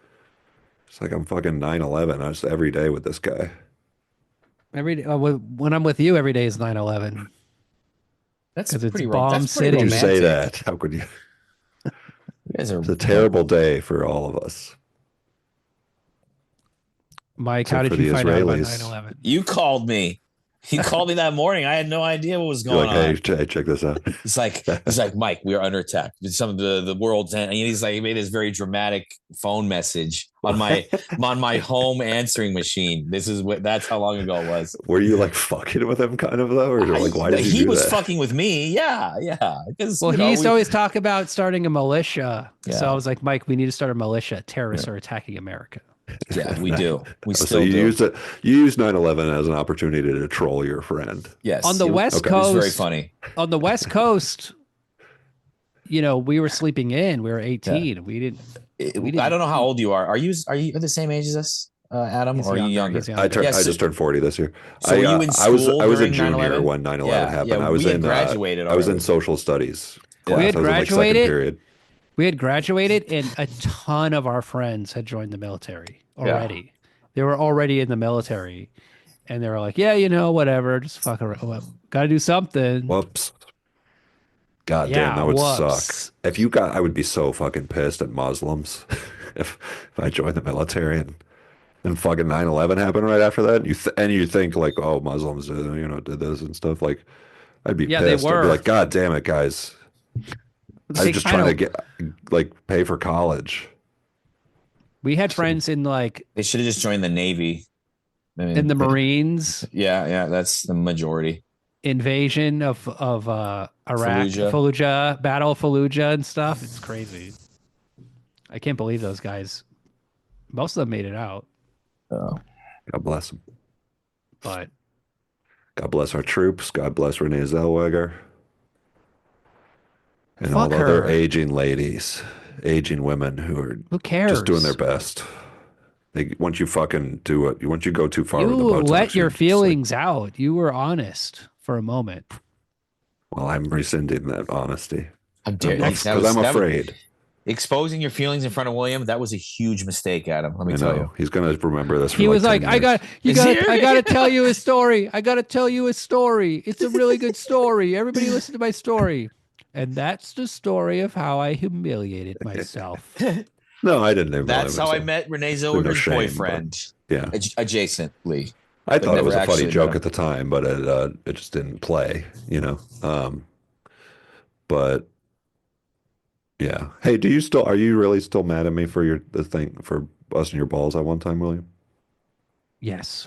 It's like I'm fucking 9/11. I was every day with this guy. When I'm with you, every day is 9/11 That's because it's pretty Bomb that's pretty Would you City. say romantic. that? How could you? You guys are It's a terrible day for all of us, Mike, how except for did you the find out about Israelis. 9/11? You called me. You called me that morning. I had no idea what was You're going like, hey, on. check this out. He's like, Mike, we are under attack. Some of the world's and he's like, he made this very dramatic phone message on my home answering machine. That's how long ago it was. Were you like fucking with him, kind of though, or like, why did you He do was that? fucking with me. Yeah. Because Well, he used to always talk about starting a militia. So Yeah. I was like, Mike, we need to start a militia. Terrorists are attacking America. Yeah, we do. We So still you do. used 9/11 as an opportunity to troll your friend. Yes. On the West okay. It was very Coast, funny. on the West Coast, we were sleeping in. We were 18. We didn't. I don't know how old you are. Are you the same age as us, Adam, He's or are you younger. younger? He's I younger. Yes. just turned 40 this year. So were you in school I was a during junior 9/11? when 9/11 Yeah, happened. yeah, I was we had in graduated I was in already. social studies Yeah. class. We had I was in like second graduated. period. We had graduated, and a ton of our friends had joined the military already. They were already in the military, and they were like, "Yeah, whatever, just fuck around. Got to do something." Whoops. God damn, Yeah, that would suck. whoops. I would be so fucking pissed at Muslims if I joined the military and fucking 9/11 happened right after that. And you think like, oh, Muslims, did this and stuff. Like, I'd be Yeah, they pissed. I'd be were. like, God damn it, guys. I was They just kind trying to of. pay for college. We had friends in like They should have just joined the Navy. I mean, in the Marines Yeah, that's the majority. invasion of Iraq, Fallujah, Battle of Fallujah and stuff. It's crazy. I can't believe those guys. Most of them made it out, Oh. God bless them. but God bless our troops. God bless Renee Zellweger. And all fuck the other her. aging ladies, aging women who are Who cares? just doing their best. Once you fucking do it, once you go too far You with the Botox, let your you're just like, feelings out. You were honest for a moment. well, I'm rescinding that honesty. How dare you? Because I'm afraid. Exposing your feelings in front of William, that was a huge mistake, Adam. Let me tell you. He's going to remember this for He was like, 10 I years. gotta tell you a story. I gotta tell you a story. It's a really good story. Everybody listen to my story. And that's the story of how I humiliated myself. No, I didn't humiliate That's how I myself. met Renee no Zellweger's shame, boyfriend. Yeah. Adjacently. I thought it was never a funny actually joke met at the time, but it just didn't play, But yeah. Hey, are you really still mad at me for the thing for busting your balls at one time, William? Yes.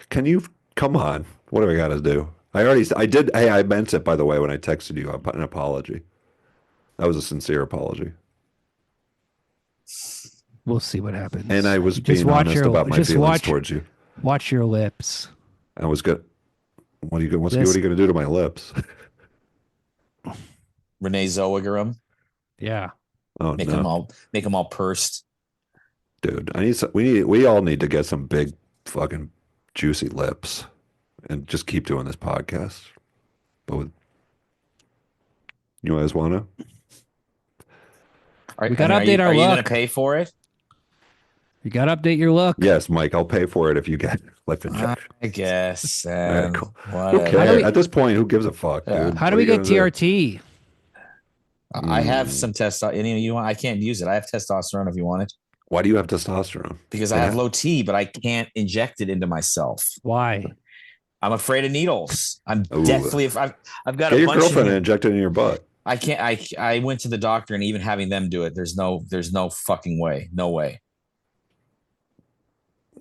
Can you Come on. What do we got to do? I did. Hey, I meant it, by the way, when I texted you an apology. That was a sincere apology. We'll see what happens. And I was Just being honest about my feelings towards you. Watch your lips. I was good. What are you going This- to do to my lips? Renee Zellweger them. Yeah. Oh Make no, them all pursed. dude! We all need to get some big fucking juicy lips, and just keep doing this podcast. But you guys want to? We gotta update our Are you going look. to pay for it? You got to update your look. Yes, Mike. I'll pay for it if you get lip injection. I guess. All right, cool. Who Whatever. cares? At this point, who gives a fuck, Yeah. dude? How do What we are you get gonna do? TRT? I have some testosterone. You want? I can't use it. I have testosterone if you want it Why do you have testosterone? because I have low T, but I can't inject it into myself. Why? I'm afraid of needles. I'm Ooh. deathly. I've got Get a your bunch girlfriend of. and inject it in your butt. I can't. I went to the doctor and even having them do it. There's no fucking way. No way.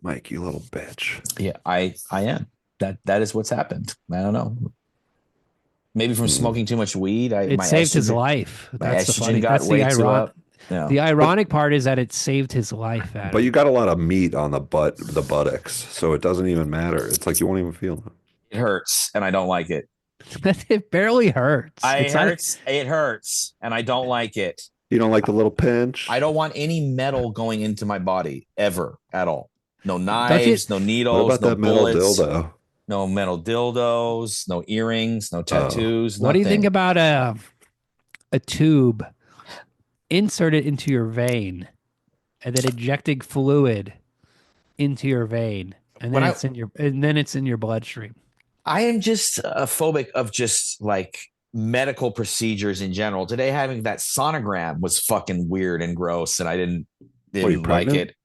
Mike, you little bitch. Yeah, I am. That is what's happened. I don't know. Maybe from smoking too much weed. It saved his life. That's the funny. That's the ironic. Yeah. The ironic part is that it saved his life. Adam. But you got a lot of meat on the buttocks, so it doesn't even matter. It's like you won't even feel it. It hurts, and I don't like it. It barely hurts. It hurts, and I don't like it. You don't like the little pinch? I don't want any metal going into my body ever at all. No knives, no needles, What about no that metal bullets, dildo? no metal dildos, no earrings, no tattoos. What do you think nothing. about a tube? Insert it into your vein, and then injecting fluid into your vein, and then it's in your bloodstream. I am just a phobic of just like medical procedures in general. Today, having that sonogram was fucking weird and gross, and I didn't like it.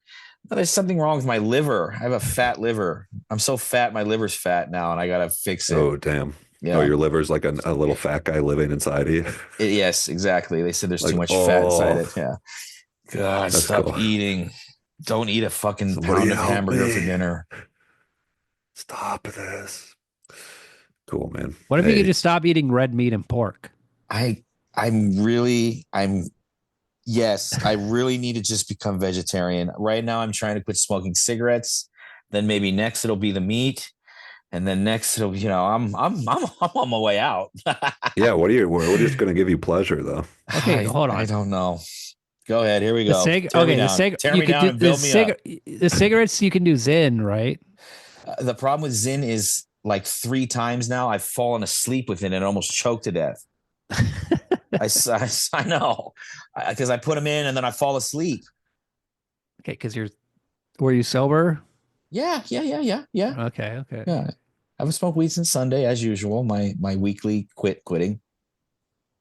There's something wrong with my liver. I have a fat liver. I'm so fat, my liver's fat now, and I gotta fix it. Oh, damn. Yeah. Oh, your liver's like a little fat guy living inside of you. Yes, exactly. They said there's Like, too much fat inside oh. it. Yeah. God, That's stop cool. eating. Don't eat a fucking Somebody pound of help hamburger me. for dinner. Stop this. Cool, man. What if you could just stop eating red meat and pork? Yes, I really need to just become vegetarian. Right now, I'm trying to quit smoking cigarettes. Then maybe next it'll be the meat, and then next it'll be, I'm on my way out. Yeah, we're just gonna give you pleasure though. Okay, hold on. I don't know. Go ahead. Here we go. The cigarettes you can do Zyn, right? The problem with Zyn is like 3 times now I've fallen asleep with it and almost choked to death. I know, because I put them in and then I fall asleep. Okay, because were you sober? Yeah. Okay. Yeah, I haven't smoked weed since Sunday as usual. My weekly quitting.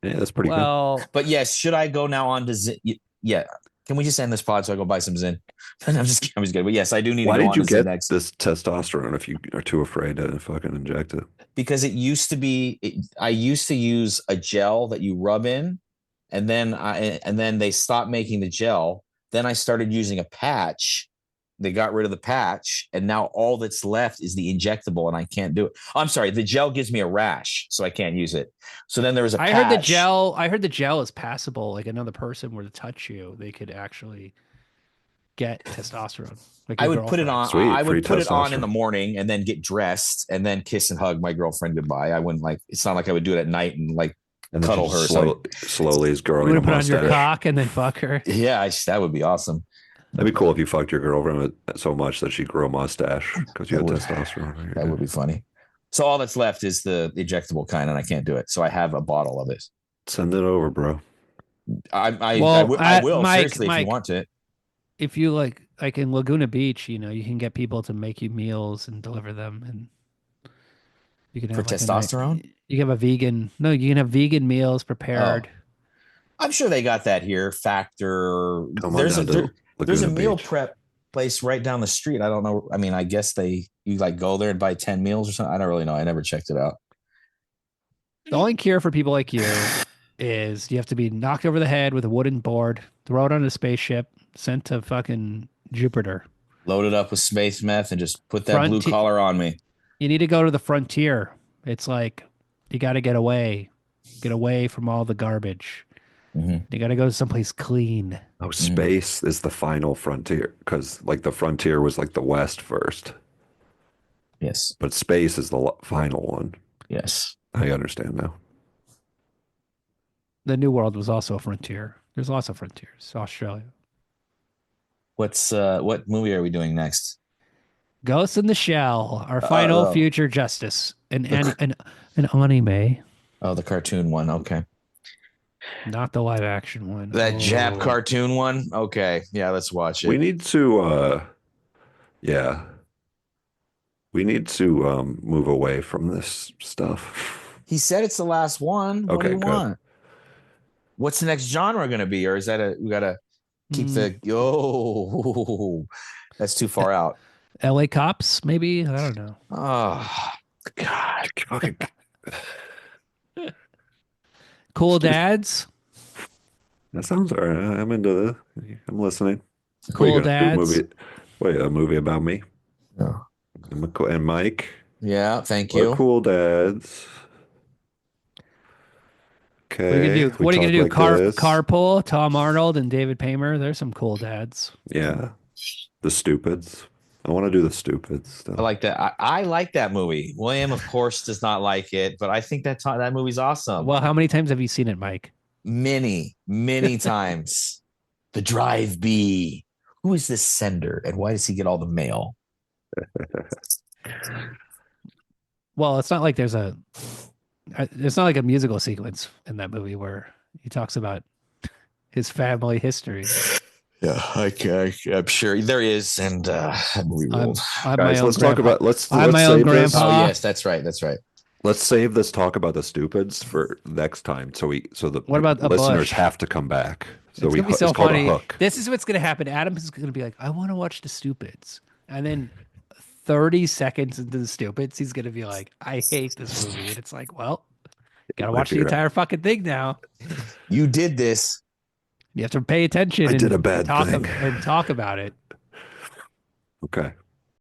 Yeah, that's pretty good. But yes, should I go now on to Zyn? Yeah. Can we just end this pod so I go buy some Zyn? I'm just kidding. But yes, I do need. Why to go did you on to get next. this testosterone if you are too afraid to fucking inject it? Because it used to be, I used to use a gel that you rub in, and then they stopped making the gel. Then I started using a patch. They got rid of the patch, and now all that's left is the injectable, and I can't do it. I'm sorry, the gel gives me a rash, so I can't use it. So then there was a patch. I heard the gel is passable. Like another person were to touch you, they could actually get testosterone. Like I would put it on. Sweet, I would put it on in testosterone. the morning and then get dressed and then kiss and hug my girlfriend goodbye. I wouldn't it's not like I would do it at night and like And then cuddle her. Slowly is You growing would a put on your mustache. cock and then fuck her. Yeah, that would be awesome. That'd be cool if you fucked your girlfriend so much that she grew a mustache because you had testosterone. That would be funny. So all that's left is the ejectable kind, and I can't do it. So I have a bottle of it. Send it over, bro. I will Mike, seriously if you want it. If you like in Laguna Beach, you can get people to make you meals and deliver them, and you can have For testosterone. You can have you can have vegan meals prepared. Oh. I'm sure they got that here. Factor. There's a meal prep place right down the street. I don't know. I mean, I guess you like go there and buy 10 meals or something. I don't really know. I never checked it out. The only cure for people like you is you have to be knocked over the head with a wooden board, throw it on a spaceship, sent to fucking Jupiter. Load it up with space meth and just put that blue collar on me. You need to go to the frontier. It's like you got to get away from all the garbage. Mhm. You got to go someplace clean. Oh, space is the final frontier because like the frontier was like the West first, Yes. but space is the final one. Yes. I understand now. The New World was also a frontier. There's lots of frontiers. Australia. What movie are we doing next? Ghost in the Shell, our final Oh, future justice. An anime, the cartoon one. Okay. not the live action one. That Jap Oh. cartoon one. Okay. Yeah, let's watch We it. need to yeah. We need to move away from this stuff. He said it's the last one. What do Okay, you good. want? What's the next genre going to be? Or is that we got to keep Mm, that's too far out. LA Cops, maybe? I don't know. Oh, God. Fucking Cool Dads. that sounds all right. I'm into this. I'm listening. What are Cool you gonna do? Dads. Movie? Wait, a movie about me Oh. and Mike. Yeah, thank We're you. cool dads. What are you gonna Okay, do? we What are you talk gonna do? like this. Carpool? Tom Arnold and David Paymer. There's some cool dads. Yeah, the stupids. I want to do the stupids I stuff. like that. I like that movie. William, of course, does not like it, but I think that movie's awesome. Well, how many times have you seen it, Mike? Many, many times. The Drive B. Who is this sender, and why does he get all the mail? Well, it's not like it's not like a musical sequence in that movie where he talks about his family history. Yeah, I'm sure there is, and that movie I'm, rules. I'm my Guys, own let's talk grandpa. about let's I'm my let's own save this. grandpa. Oh yes, that's right. That's right. Let's save this talk about the stupids for next time, so the What about a listeners bush? have to come back. So It's gonna be so it's called funny. a hook. This is what's gonna happen. Adam is gonna be like, "I want to watch the Stupids," and then 30 seconds into the Stupids, he's gonna be like, "I hate this movie," and it's like, "Well, gotta watch the figured out. entire fucking thing now. You did this. You have to pay attention I did a and bad thing. talk about it." Okay.